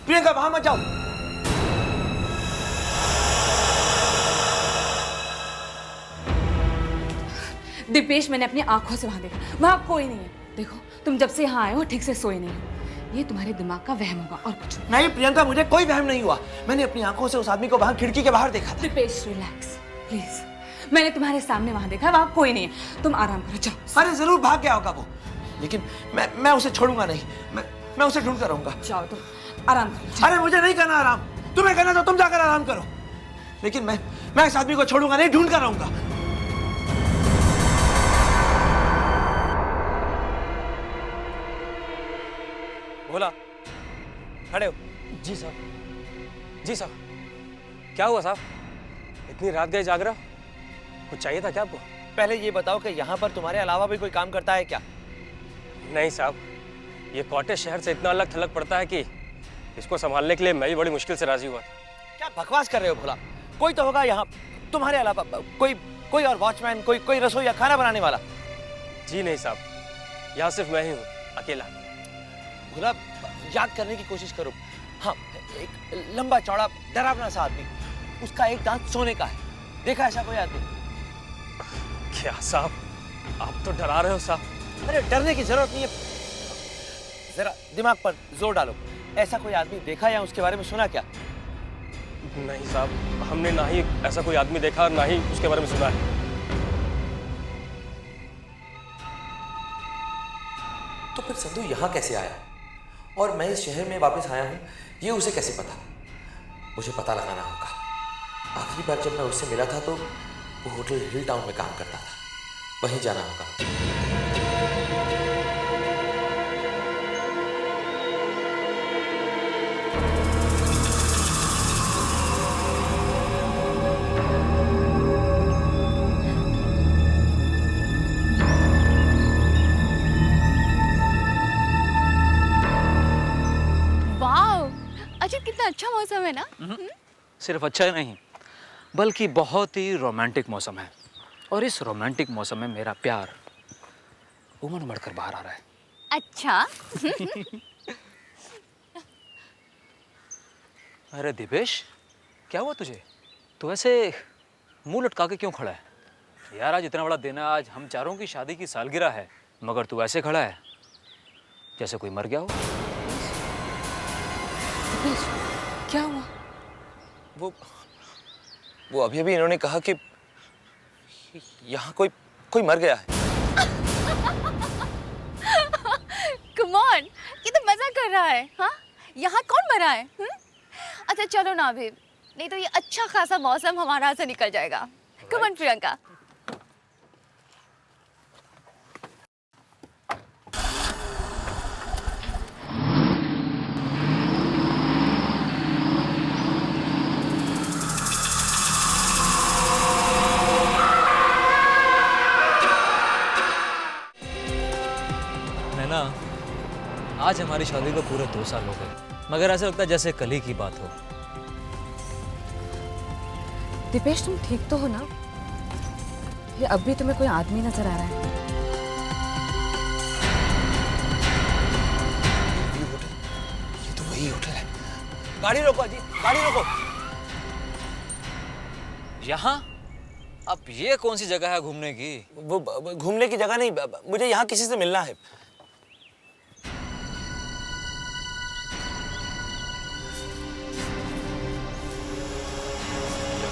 प्रियंका, वहां मत जाओ। दिपेश, मैंने अपनी आंखों से वहां देखा, वहां कोई नहीं है। देखो, तुम जब से यहाँ आए हो ठीक से सोए नहीं हो। ये तुम्हारे दिमाग का वहम होगा और कुछ नहीं प्रियंका, मुझे कोई वहम नहीं हुआ। मैंने अपनी आंखों से उस आदमी को वहां खिड़की के बाहर देखा। Dipesh, relax please. मैंने तुम्हारे सामने वहां देखा, वहां कोई नहीं है। तुम आराम करो, जाओ। अरे जरूर भाग गया होगा वो, लेकिन मैं उसे छोड़ूंगा नहीं। मैं उसे ढूंढ कर रहूंगा। जाओ, तुम आराम करो। अरे मुझे नहीं करना आराम, तुम्हें करना तो तुम जाकर आराम करो, लेकिन मैं इस आदमी को छोड़ूंगा नहीं, ढूंढ कर रहूंगा। बोला, खड़े हो। जी साहब, जी साहब। क्या हुआ साहब, इतनी रात गए जाग रहे हो? कुछ चाहिए था क्या आपको? पहले ये बताओ कि यहाँ पर तुम्हारे अलावा भी कोई काम करता है क्या? नहीं साहब, ये कॉटेज शहर से इतना अलग थलग पड़ता है कि इसको संभालने के लिए मैं भी बड़ी मुश्किल से राजी हुआ था। क्या बकवास कर रहे हो भोला? कोई तो होगा यहाँ तुम्हारे अलावा, कोई और वॉचमैन, कोई रसोई या खाना बनाने वाला? जी नहीं साहब, यहाँ सिर्फ मैं ही हूँ, अकेला। भोला, याद करने की कोशिश करो। हाँ, एक लंबा चौड़ा डरावना सा आदमी, उसका एक दांत सोने का है। देखा ऐसा कोई आदमी? क्या साहब, आप तो डरा रहे हो साहब। अरे डरने की जरूरत नहीं है, जरा दिमाग पर जोर डालो। ऐसा कोई आदमी देखा या उसके बारे में सुना क्या? नहीं साहब, हमने ना ही ऐसा कोई आदमी देखा, ना ही उसके बारे में सुना है। तो फिर संधू यहाँ कैसे आया और मैं इस शहर में वापस आया हूँ, ये उसे कैसे पता? मुझे पता लगाना होगा। आखिरी बार जब मैं उससे मिला था तो वो होटल हिल टाउन में काम करता था, वहीं जाना होगा। कितना अच्छा मौसम है ना? सिर्फ अच्छा ही नहीं, बल्कि बहुत ही रोमांटिक मौसम है। और इस रोमांटिक मौसम में मेरा प्यार उमड़ उमड़ कर बाहर आ रहा है। अच्छा। अरे दिपेश, क्या हुआ तुझे? तू ऐसे मुंह लटका के क्यों खड़ा है? यार, आज इतना बड़ा दिन है, आज हम चारों की शादी की सालगिरह है, मगर तू ऐसे खड़ा है जैसे कोई मर गया हो। क्या हुआ? वो अभी इन्होंने कहा कि यहाँ कोई मर गया है। Come on, ये तो मजा कर रहा है। हाँ, यहाँ कौन मरा है? अच्छा चलो ना अभी, नहीं तो ये अच्छा खासा मौसम हमारा हाथ से निकल जाएगा। Come on Priyanka. आज हमारी शादी को पूरे 2 साल हो गए, मगर ऐसा लगता है जैसे कल ही की बात हो। दिपेश, तुम ठीक तो हो ना? ये अब भी तुम्हें कोई आदमी नजर आ रहा है? ये तो वही होटल है। गाड़ी रोको जी, गाड़ी रोको। यहाँ? अब ये कौन सी जगह है घूमने की? वो घूमने की जगह नहीं, मुझे यहाँ किसी से मिलना है।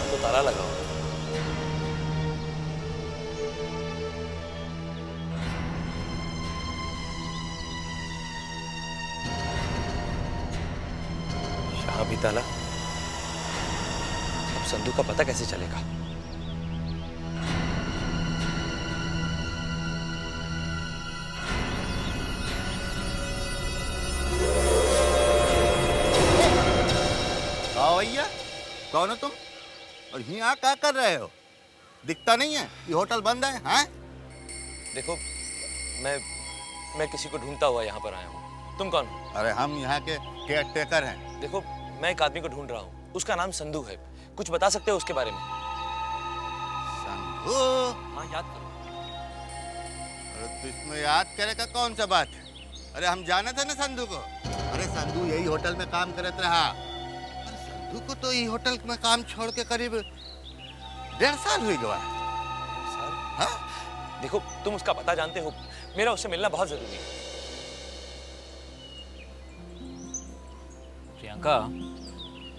तो ताला लगा हुआ। यहाँ भी ताला। अब संधू का पता कैसे चलेगा? आओ भैया, कौन हो तुम और यहाँ क्या कर रहे हो? दिखता नहीं है, ये होटल बंद है। हैं? देखो, मैं किसी को ढूंढता हुआ यहाँ पर आया हूँ। तुम कौन हो? अरे हम यहाँ के केयर टेकर हैं। देखो, मैं एक आदमी को ढूंढ रहा हूँ, उसका नाम संधू है। कुछ बता सकते हो उसके बारे में? संधू? हाँ, याद करो। अरे तो इसमें याद करे का कौन सा बात है? अरे हम जाने थे ना संधू को। अरे संधू यही होटल में काम करत रहा। अरे संधू को तो यही होटल में काम छोड़ के करीब 1.5 साल हुई गवा। हाँ? देखो, तुम उसका पता जानते हो, मेरा उससे मिलना बहुत जरूरी है। प्रियंका,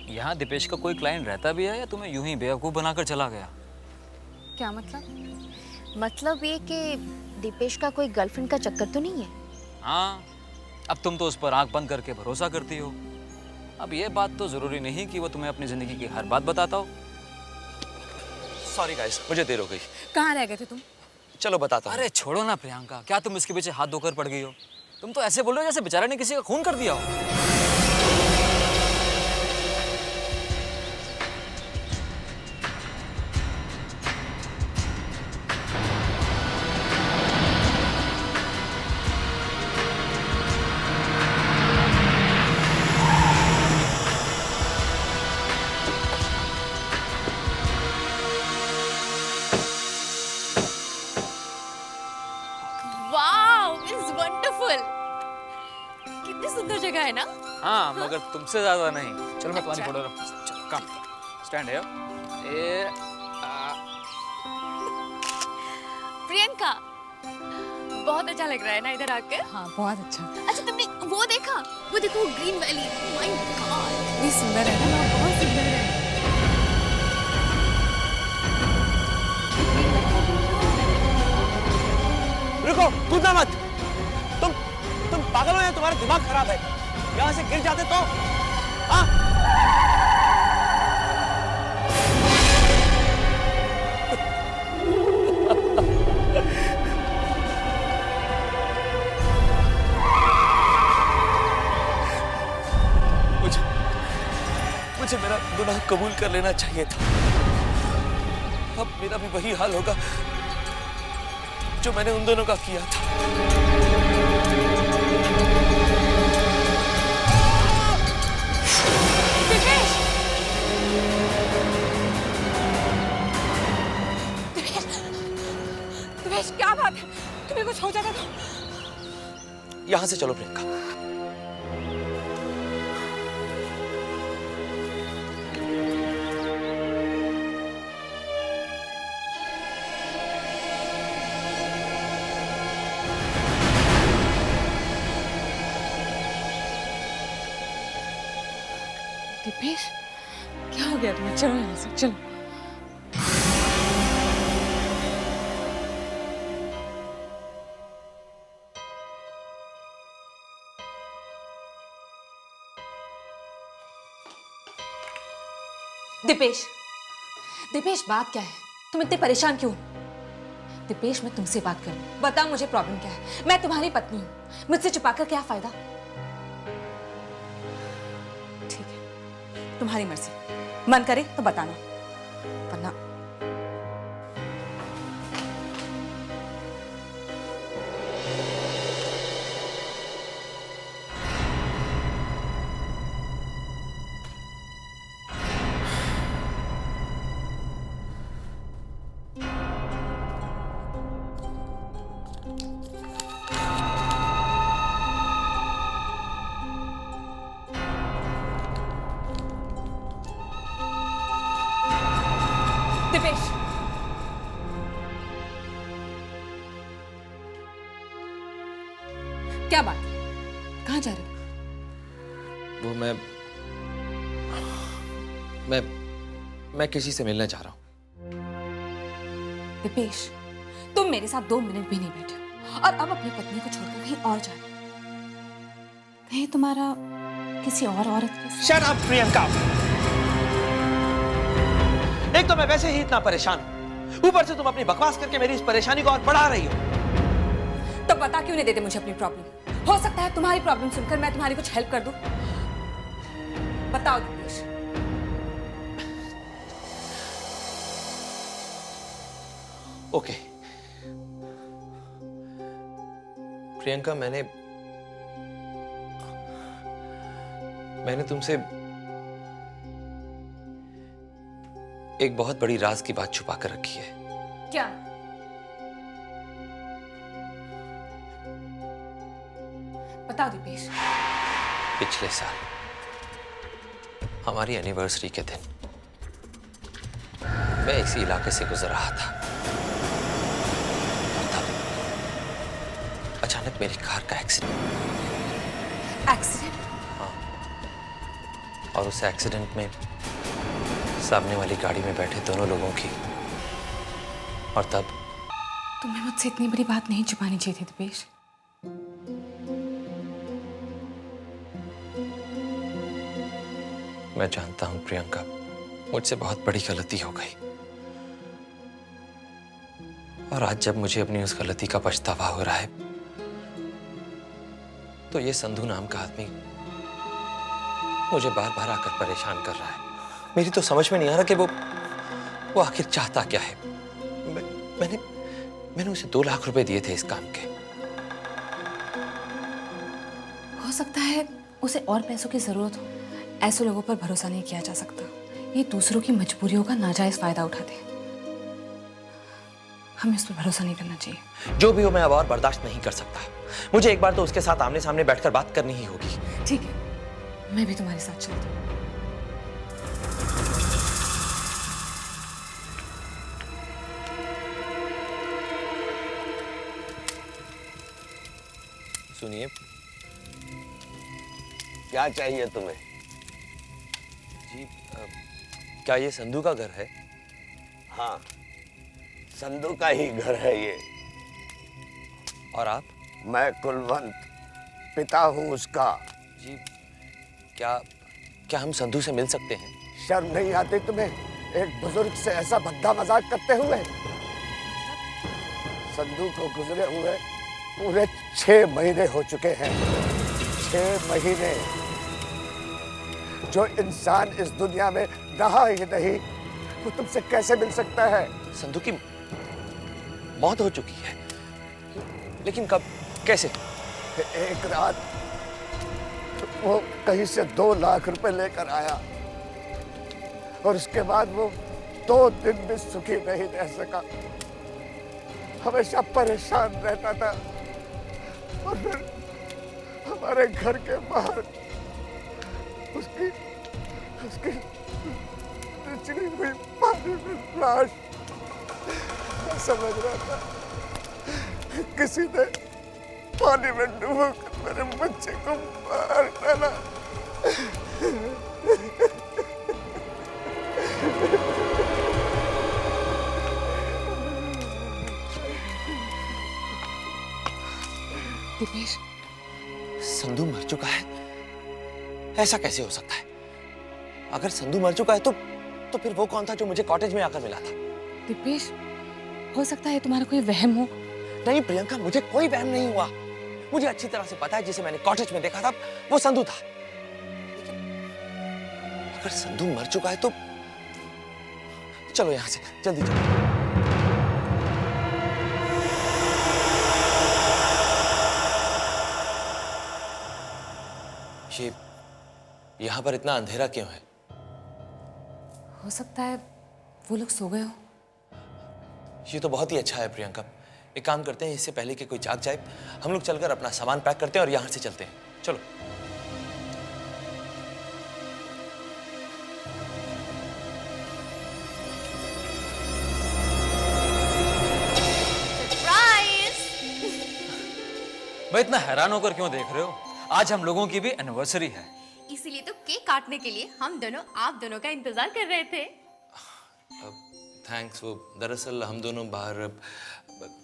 यहाँ दीपेश का कोई क्लाइंट रहता भी है या तुम्हें यूं ही बेवकूफ बनाकर चला गया? क्या मतलब? मतलब ये कि दीपेश का कोई गर्लफ्रेंड का चक्कर तो नहीं है? हाँ, अब तुम तो उस पर आंख बंद करके भरोसा करती हो। अब ये बात तो जरूरी नहीं कि वो तुम्हें अपनी जिंदगी की हर बात बताता हो। सॉरी गाइस, मुझे देर हो गई। कहाँ रह गए थे तुम? चलो बताता हूँ। अरे छोड़ो ना प्रियंका, क्या तुम इसके पीछे हाथ धोकर पड़ गई हो? तुम तो ऐसे बोल रहे हो जैसे बेचारे ने किसी का खून कर दिया हो। कितनी सुंदर जगह है ना? हाँ, मगर तुमसे ज्यादा नहीं। चलो मैं तुम्हारी फोटो रखूँ। चलो कम, स्टैंड है। प्रियंका, बहुत अच्छा लग रहा है ना इधर आकर? हाँ, बहुत अच्छा। अच्छा, तुमने वो देखा? वो देखो, ग्रीन वैली। माय गॉड, कितनी सुंदर है ना? बहुत सुंदर है। रुको, कूदना मत। तुम पागल हो या तुम्हारा दिमाग खराब है? यहाँ से गिर जाते तो? हाँ? मुझे मेरा गुनाह कबूल कर लेना चाहिए था। अब मेरा भी वही हाल होगा जो मैंने उन दोनों का किया था। दिपेश, क्या बात है? तुम्हें कुछ हो जाता था? यहां से चलो प्रियंका। दिपेश, क्या हो गया तुम्हें? चलो यहाँ से, चलो। दिपेश, दिपेश, बात क्या है? तुम इतने परेशान क्यों? दिपेश, मैं तुमसे बात करूं। बता मुझे प्रॉब्लम क्या है? मैं तुम्हारी पत्नी हूं, मुझसे छुपाकर क्या फायदा? ठीक है, तुम्हारी मर्जी। मन करे तो बताना, वरना दिपेश, क्या बात? कहाँ जा रहे हो? वो मैं किसी से मिलने जा रहा हूँ। दिपेश, तुम मेरे साथ 2 मिनट भी नहीं बैठे हो और अब अपनी पत्नी को छोड़कर कहीं और जा रहे हो। कहीं तुम्हारा किसी और औरत के साथ? Shut up, Priyanka. एक तो मैं वैसे ही इतना परेशान हूं, ऊपर से तुम अपनी बकवास करके मेरी इस परेशानी को और बढ़ा रही हो। तो बता क्यों नहीं देते मुझे अपनी प्रॉब्लम? हो सकता है तुम्हारी प्रॉब्लम सुनकर मैं तुम्हारी कुछ हेल्प कर दूं। बताओ दिपेश। ओके प्रियंका, मैंने तुमसे एक बहुत बड़ी राज की बात छुपा कर रखी है। क्या? बताओ दिपेश। पिछले साल हमारी एनिवर्सरी के दिन मैं इसी इलाके से गुजर रहा था। तब अचानक मेरी कार का एक्सीडेंट। एक्सीडेंट? हाँ, और उस एक्सीडेंट में सामने वाली गाड़ी में बैठे दोनों लोगों की, और तब तुम्हें मुझसे इतनी बड़ी बात नहीं छुपानी चाहिए थी दिपेश। मैं जानता हूं प्रियंका, मुझसे बहुत बड़ी गलती हो गई, और आज जब मुझे अपनी उस गलती का पछतावा हो रहा है तो ये संधू नाम का आदमी मुझे बार बार आकर परेशान कर रहा है। मेरी तो समझ में नहीं आ रहा कि वो आखिर चाहता क्या है। मैंने उसे 2 लाख रुपए दिए थे इस काम के। हो सकता है उसे और पैसों की जरूरत हो। ऐसे लोगों पर भरोसा नहीं किया जा सकता। ये दूसरों की मजबूरियों का नाजायज फायदा उठाते हैं। हमें उस पर भरोसा नहीं करना चाहिए। जो भी हो, मैं अब और बर्दाश्त नहीं कर सकता। मुझे एक बार तो उसके साथ आमने सामने बैठकर बात करनी ही होगी। ठीक है, मैं भी तुम्हारे साथ चलती हूँ। सुनिए, क्या चाहिए तुम्हें? जी, क्या ये संधू का घर है? हाँ, संधू का ही घर है ये। और आप? मैं कुलवंत, पिता हूँ उसका। जी, क्या हम संधू से मिल सकते हैं? शर्म नहीं आती तुम्हें एक बुजुर्ग से ऐसा भद्दा मजाक करते हुए? संधू को गुजरे हुए पूरे 6 महीने हो चुके हैं। 6 महीने। जो इंसान इस दुनिया में रहा ही नहीं, वो तुमसे कैसे मिल सकता है? संधू की मौत हो चुकी है, लेकिन कब, कैसे? एक रात वो कहीं से 2 लाख रुपए लेकर आया, और उसके बाद वो 2 दिन भी सुखी नहीं रह सका। हमेशा परेशान रहता था, और फिर हमारे घर के बाहर उसकी चिड़ी हुई पानी में लाश। मैं समझ रहा था किसी ने पानी में डूबकर मेरे बच्चे को मार डाला। दिपेश, संधू मर चुका है? ऐसा कैसे हो सकता है? अगर संधू मर चुका है तो फिर वो कौन था जो मुझे कॉटेज में आकर मिला था? दिपेश, हो सकता है तुम्हारा कोई वहम हो। नहीं प्रियंका, मुझे कोई वहम नहीं हुआ। मुझे अच्छी तरह से पता है जिसे मैंने कॉटेज में देखा था वो संधू था। लेकिन अगर संधू मर चुका है तो चलो यहां से जल्दी चलो। ये यहां पर इतना अंधेरा क्यों है? हो सकता है वो लोग सो गए हो। ये तो बहुत ही अच्छा है प्रियंका। एक काम करते हैं, इससे पहले कि कोई जाग जाए, हम लोग चलकर अपना सामान पैक करते हैं और यहां से चलते हैं। चलो। मैं इतना हैरान होकर क्यों देख रहे हो? आज हम लोगों की भी एनिवर्सरी है। इसीलिए तो केक काटने के लिए हम दोनों आप दोनों का इंतजार कर रहे थे। थैंक्स। वो दरअसल हम दोनों बाहर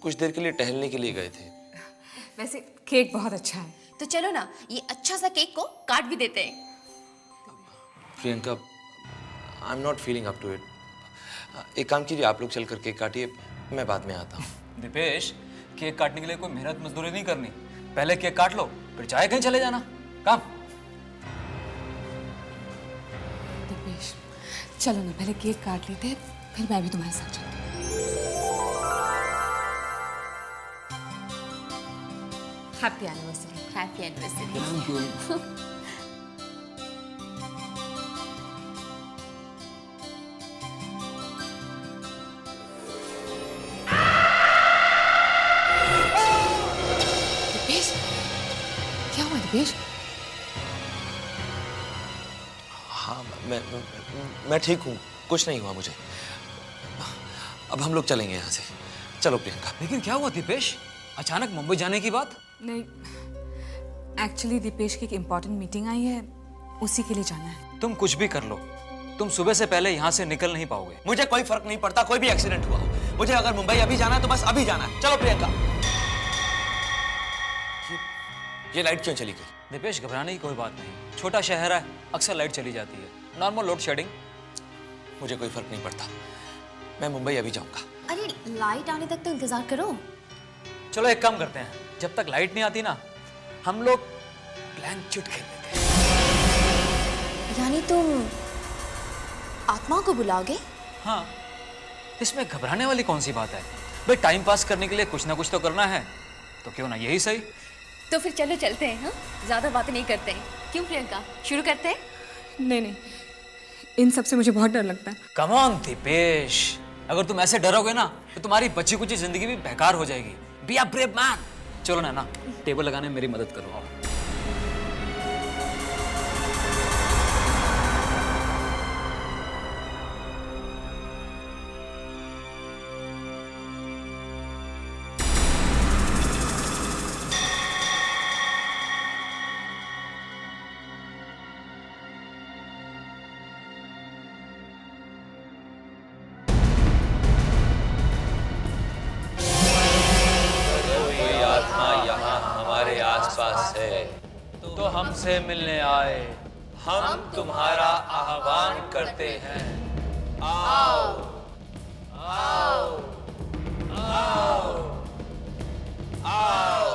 कुछ देर के लिए टहलने के लिए गए थे। वैसे केक बहुत अच्छा है। तो चलो ना, ये अच्छा सा केक को काट भी देते हैं। Priyanka, I am not feeling up to it. एक काम कीजिए, आप लोग चल कर केक काटिए, मैं बाद में आता हूँ। दीपेश, केक काटने के लिए कोई मेहनत मजदूरी नहीं करनी। पहले केक काट लो, फिर चाहे कहीं चले जाना। काम। दीपेश, चलो ना पहले केक काट लेते हैं, फिर मैं भी तुम्हारे साथ चलती हूँ। Happy anniversary. Happy anniversary. Thank you. Deepesh, क्या हुआ दीपेश? हाँ, मैं ठीक हूँ, कुछ नहीं हुआ मुझे। अब हम लोग चलेंगे यहाँ से। चलो प्रियंका। लेकिन क्या हुआ दीपेश, अचानक मुंबई जाने की बात? नहीं, एक्चुअली दीपेश की एक इम्पोर्टेंट मीटिंग आई है, उसी के लिए जाना है। तुम कुछ भी कर लो, तुम सुबह से पहले यहाँ से निकल नहीं पाओगे। मुझे कोई फर्क नहीं पड़ता, कोई भी एक्सीडेंट हुआ, मुझे अगर मुंबई अभी जाना है तो बस अभी जाना है। चलो प्रियंका। ये लाइट क्यों चली गई? दीपेश, घबराने की कोई बात नहीं, छोटा शहर है, अक्सर लाइट चली जाती है, नॉर्मल लोड शेडिंग। मुझे कोई फर्क नहीं पड़ता, मैं मुंबई अभी जाऊंगा। अरे लाइट आने तक तो इंतजार करो। चलो एक काम करते हैं, जब तक लाइट नहीं आती ना, हम लोग ब्लैंक चिट खेल लेते हैं। यानी तुम आत्मा को बुलाओगे? हाँ, इसमें घबराने वाली कौन सी बात है? भाई टाइम पास करने के लिए कुछ ना कुछ तो करना है, तो क्यों ना यही सही। तो फिर चलो चलते हैं। हाँ, ज्यादा बातें नहीं करते हैं। क्यों प्रियंका, शुरू करते हैं? नहीं नहीं, इन सब से मुझे बहुत डर लगता है। कम ऑन दीपेश, अगर तुम ऐसे डरोगे ना तो तुम्हारी बची कुची जिंदगी भी बेकार हो जाएगी। Be a brave man. चलो ना, टेबल लगाने में मेरी मदद करो। आओ। आसपास है तो हमसे मिलने आए, हम तुम्हारा आह्वान करते हैं। आओ आओ आओ आओ।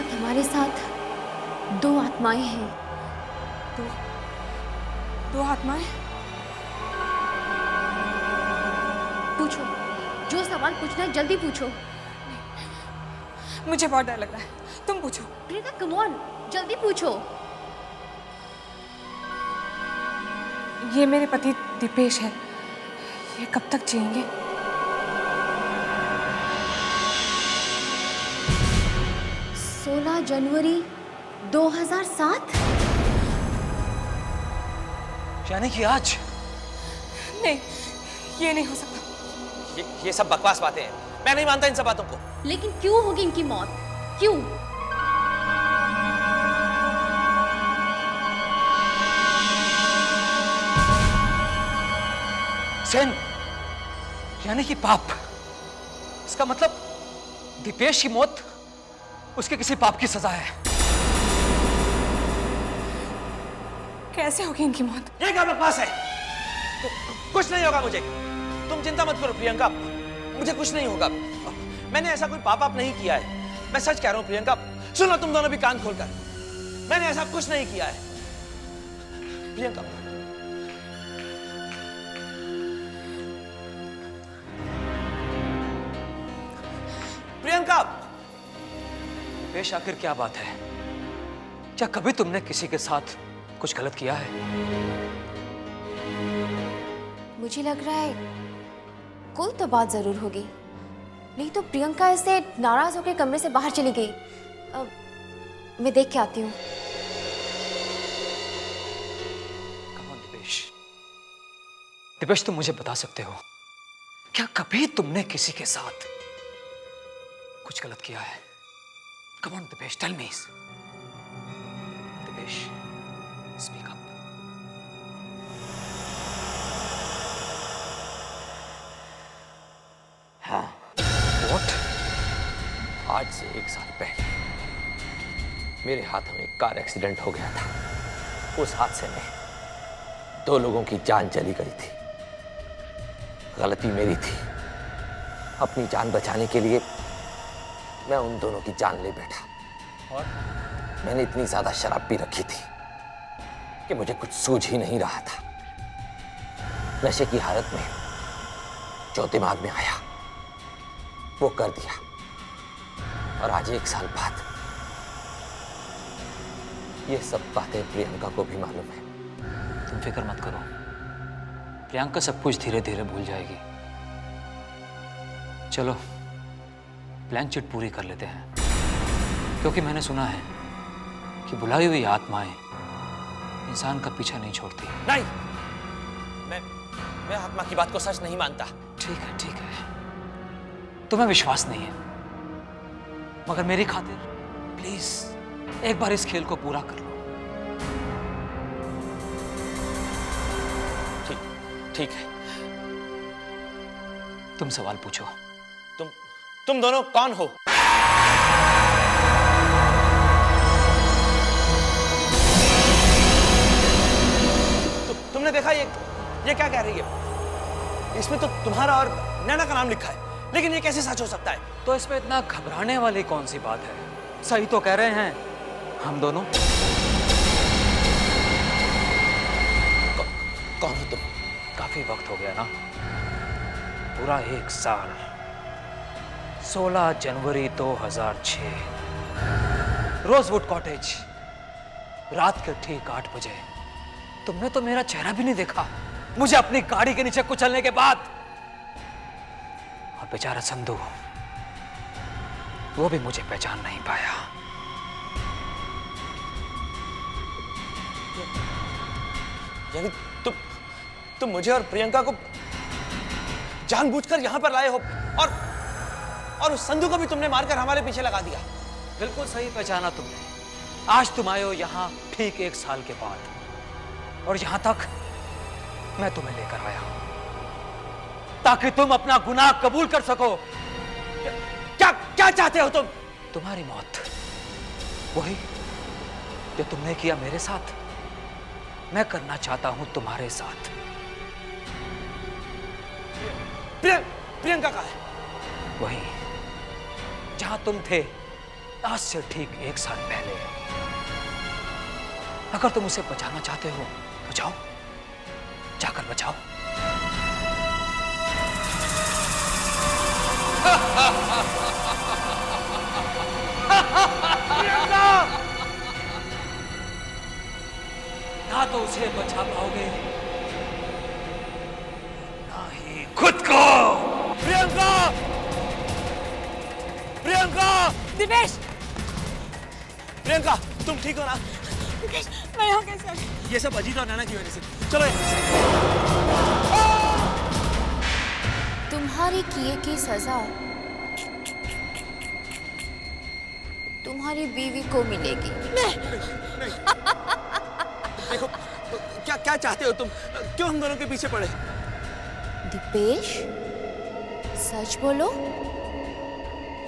हमारे साथ दो आत्माएं हैं। दो आत्माएं? पूछो, जो सवाल पूछना है जल्दी पूछो। मुझे बहुत डर लग रहा है, तुम पूछो। प्रियंका कम ऑन, जल्दी पूछो। ये मेरे पति दीपेश है, ये कब तक जिएंगे? जनवरी 2007। यानी कि आज? नहीं, ये नहीं हो सकता। ये सब बकवास बातें हैं, मैं नहीं मानता इन सब बातों को। लेकिन क्यों होगी इनकी मौत? क्यों? सेन, यानी कि पाप। इसका मतलब दीपेश की मौत उसके किसी पाप की सजा है। कैसे होगी इनकी मौत? ये क्या बकवास है? कुछ नहीं होगा मुझे, तुम चिंता मत करो प्रियंका, मुझे कुछ नहीं होगा। मैंने ऐसा कोई पाप नहीं किया है, मैं सच कह रहा हूं प्रियंका। सुनो तुम दोनों भी कान खोलकर, मैंने ऐसा कुछ नहीं किया है प्रियंका। प्रियंका, दीपेश आखिर क्या बात है? क्या कभी तुमने किसी के साथ कुछ गलत किया है? मुझे लग रहा है कोई तो बात जरूर होगी, नहीं तो प्रियंका ऐसे नाराज होकर कमरे से बाहर चली गई। मैं देख के आती हूँ। कम ऑन दीपेश, दिपेश, तुम मुझे बता सकते हो क्या कभी तुमने किसी के साथ कुछ गलत किया है? Come on Deepesh, tell me. Deepesh, speak up. हाँ। व्हाट? आज से 1 साल पहले मेरे हाथों में एक कार एक्सीडेंट हो गया था। उस हादसे में 2 लोगों की जान चली गई थी। गलती मेरी थी। अपनी जान बचाने के लिए मैं उन दोनों की जान ले बैठा। और मैंने इतनी ज्यादा शराब पी रखी थी कि मुझे कुछ सूझ ही नहीं रहा था। नशे की हालत में जो दिमाग में आया वो कर दिया। और आज 1 साल बाद ये सब बातें प्रियंका को भी मालूम है। तुम फिक्र मत करो, प्रियंका सब कुछ धीरे धीरे भूल जाएगी। चलो प्लान चिट पूरी कर लेते हैं, क्योंकि मैंने सुना है कि बुलाई हुई आत्माएं इंसान का पीछा नहीं छोड़ती। नहीं, मैं आत्मा की बात को सच नहीं मानता। ठीक है, ठीक है, तुम्हें विश्वास नहीं है, मगर मेरी खातिर प्लीज एक बार इस खेल को पूरा कर लो। ठीक है। तुम सवाल पूछो। तुम दोनों कौन हो? तुमने देखा ये क्या कह रही है? इसमें तो तुम्हारा और नैना का नाम लिखा है, लेकिन ये कैसे सच हो सकता है? तो इसमें इतना घबराने वाली कौन सी बात है? सही तो कह रहे हैं हम दोनों। कौन हो तुम? काफी वक्त हो गया ना, पूरा 1 साल। 16 जनवरी 2006, रोजवुड कॉटेज, रात के ठीक 8 बजे। तुमने तो मेरा चेहरा भी नहीं देखा मुझे अपनी गाड़ी के नीचे कुचलने के बाद। और बेचारा संधू, वो भी मुझे पहचान नहीं पाया। यानी तुम मुझे और प्रियंका को जानबूझकर यहां पर लाए हो, और उस संधू को भी तुमने मारकर हमारे पीछे लगा दिया। बिल्कुल सही पहचाना तुमने। आज तुम आए हो यहां ठीक 1 साल के बाद, और यहां तक मैं तुम्हें लेकर आया हूं ताकि तुम अपना गुनाह कबूल कर सको। क्या चाहते हो तुम? तुम्हारी मौत, वही जो तुमने किया मेरे साथ, मैं करना चाहता हूं तुम्हारे साथ। प्रियंका का है? वही जहां तुम थे आज से ठीक 1 साल पहले। अगर तुम उसे बचाना चाहते हो तो जाओ, जाकर बचाओ। ना तो उसे बचा पाओगे, ना ही खुद को। प्रियंका! प्रियंका! दिपेश! प्रियंका, तुम ठीक हो ना? दिपेश, मैं यहाँ कैसे आ गई? ये सब अजीत और नैना की वजह से। चलो तुम्हारे किए की सजा तुम्हारी बीवी को मिलेगी। देखो, क्या चाहते हो तुम? क्यों हम दोनों के पीछे पड़े? दिपेश, सच बोलो।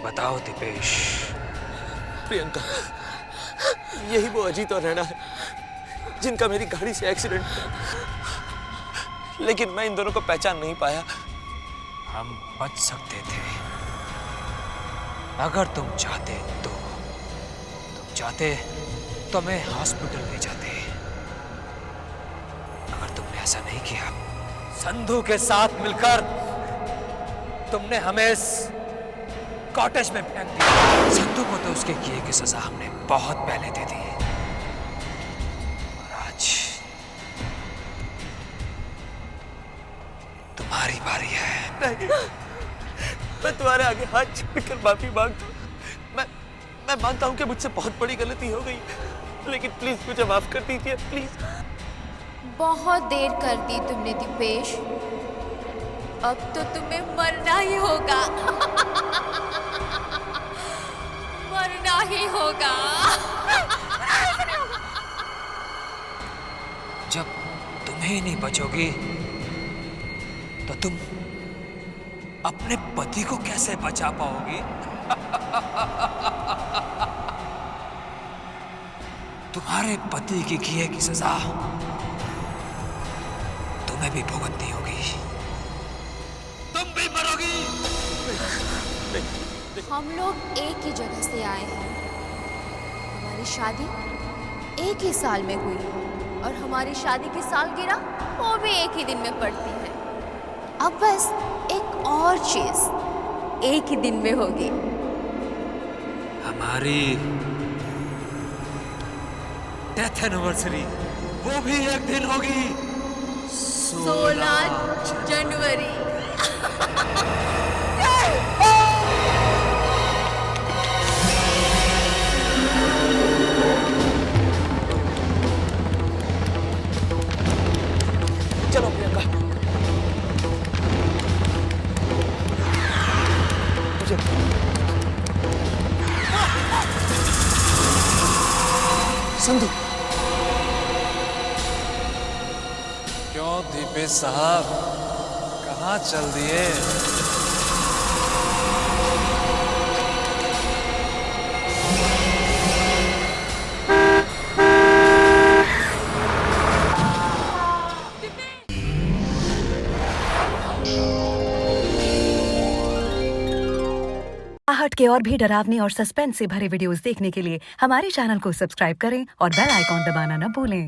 बताओ दिपेश। प्रियंका, यही वो अजीत और नैना है जिनका मेरी गाड़ी से एक्सीडेंट हुआ, लेकिन मैं इन दोनों को पहचान नहीं पाया। हम बच सकते थे अगर तुम चाहते तो। तुम चाहते तो मैं हॉस्पिटल ले जाते। अगर तुमने ऐसा नहीं किया, संधू के साथ मिलकर तुमने हमें इस कॉटेज में फेंक दिया। संधू को तो उसके किए की सजा हमने बहुत पहले दे दी, और आज तुम्हारी बारी है। नहीं, मैं तुम्हारे आगे हाथ जोड़कर माफी मांगता हूँ। मैं मानता हूँ कि मुझसे बहुत बड़ी गलती हो गई, लेकिन प्लीज मुझे माफ कर दीजिए, प्लीज। बहुत देर कर दी तुमने दीपेश। अब तो तुम्हें मरना ही होगा। मरना ही होगा। जब तुम ही नहीं बचोगी तो तुम अपने पति को कैसे बचा पाओगी? तुम्हारे पति की किए की सजा तुम्हें भी भुगतनी होगी। तुम भी मरोगी। हम लोग एक ही जगह से आए हैं। हमारी शादी एक ही साल में हुई और हमारी शादी की सालगिरह वो भी एक ही दिन में पड़ती है। अब बस एक और चीज एक ही दिन में होगी। हमारी डेथ एनिवर्सरी वो भी एक दिन होगी। 16 जनवरी। चलो प्रियंका। संधू। क्यों दीपेश साहब, कहाँ चल दिए? आहट के और भी डरावने और सस्पेंस से भरे वीडियोस देखने के लिए हमारे चैनल को सब्सक्राइब करें और बेल आइकॉन दबाना न भूलें।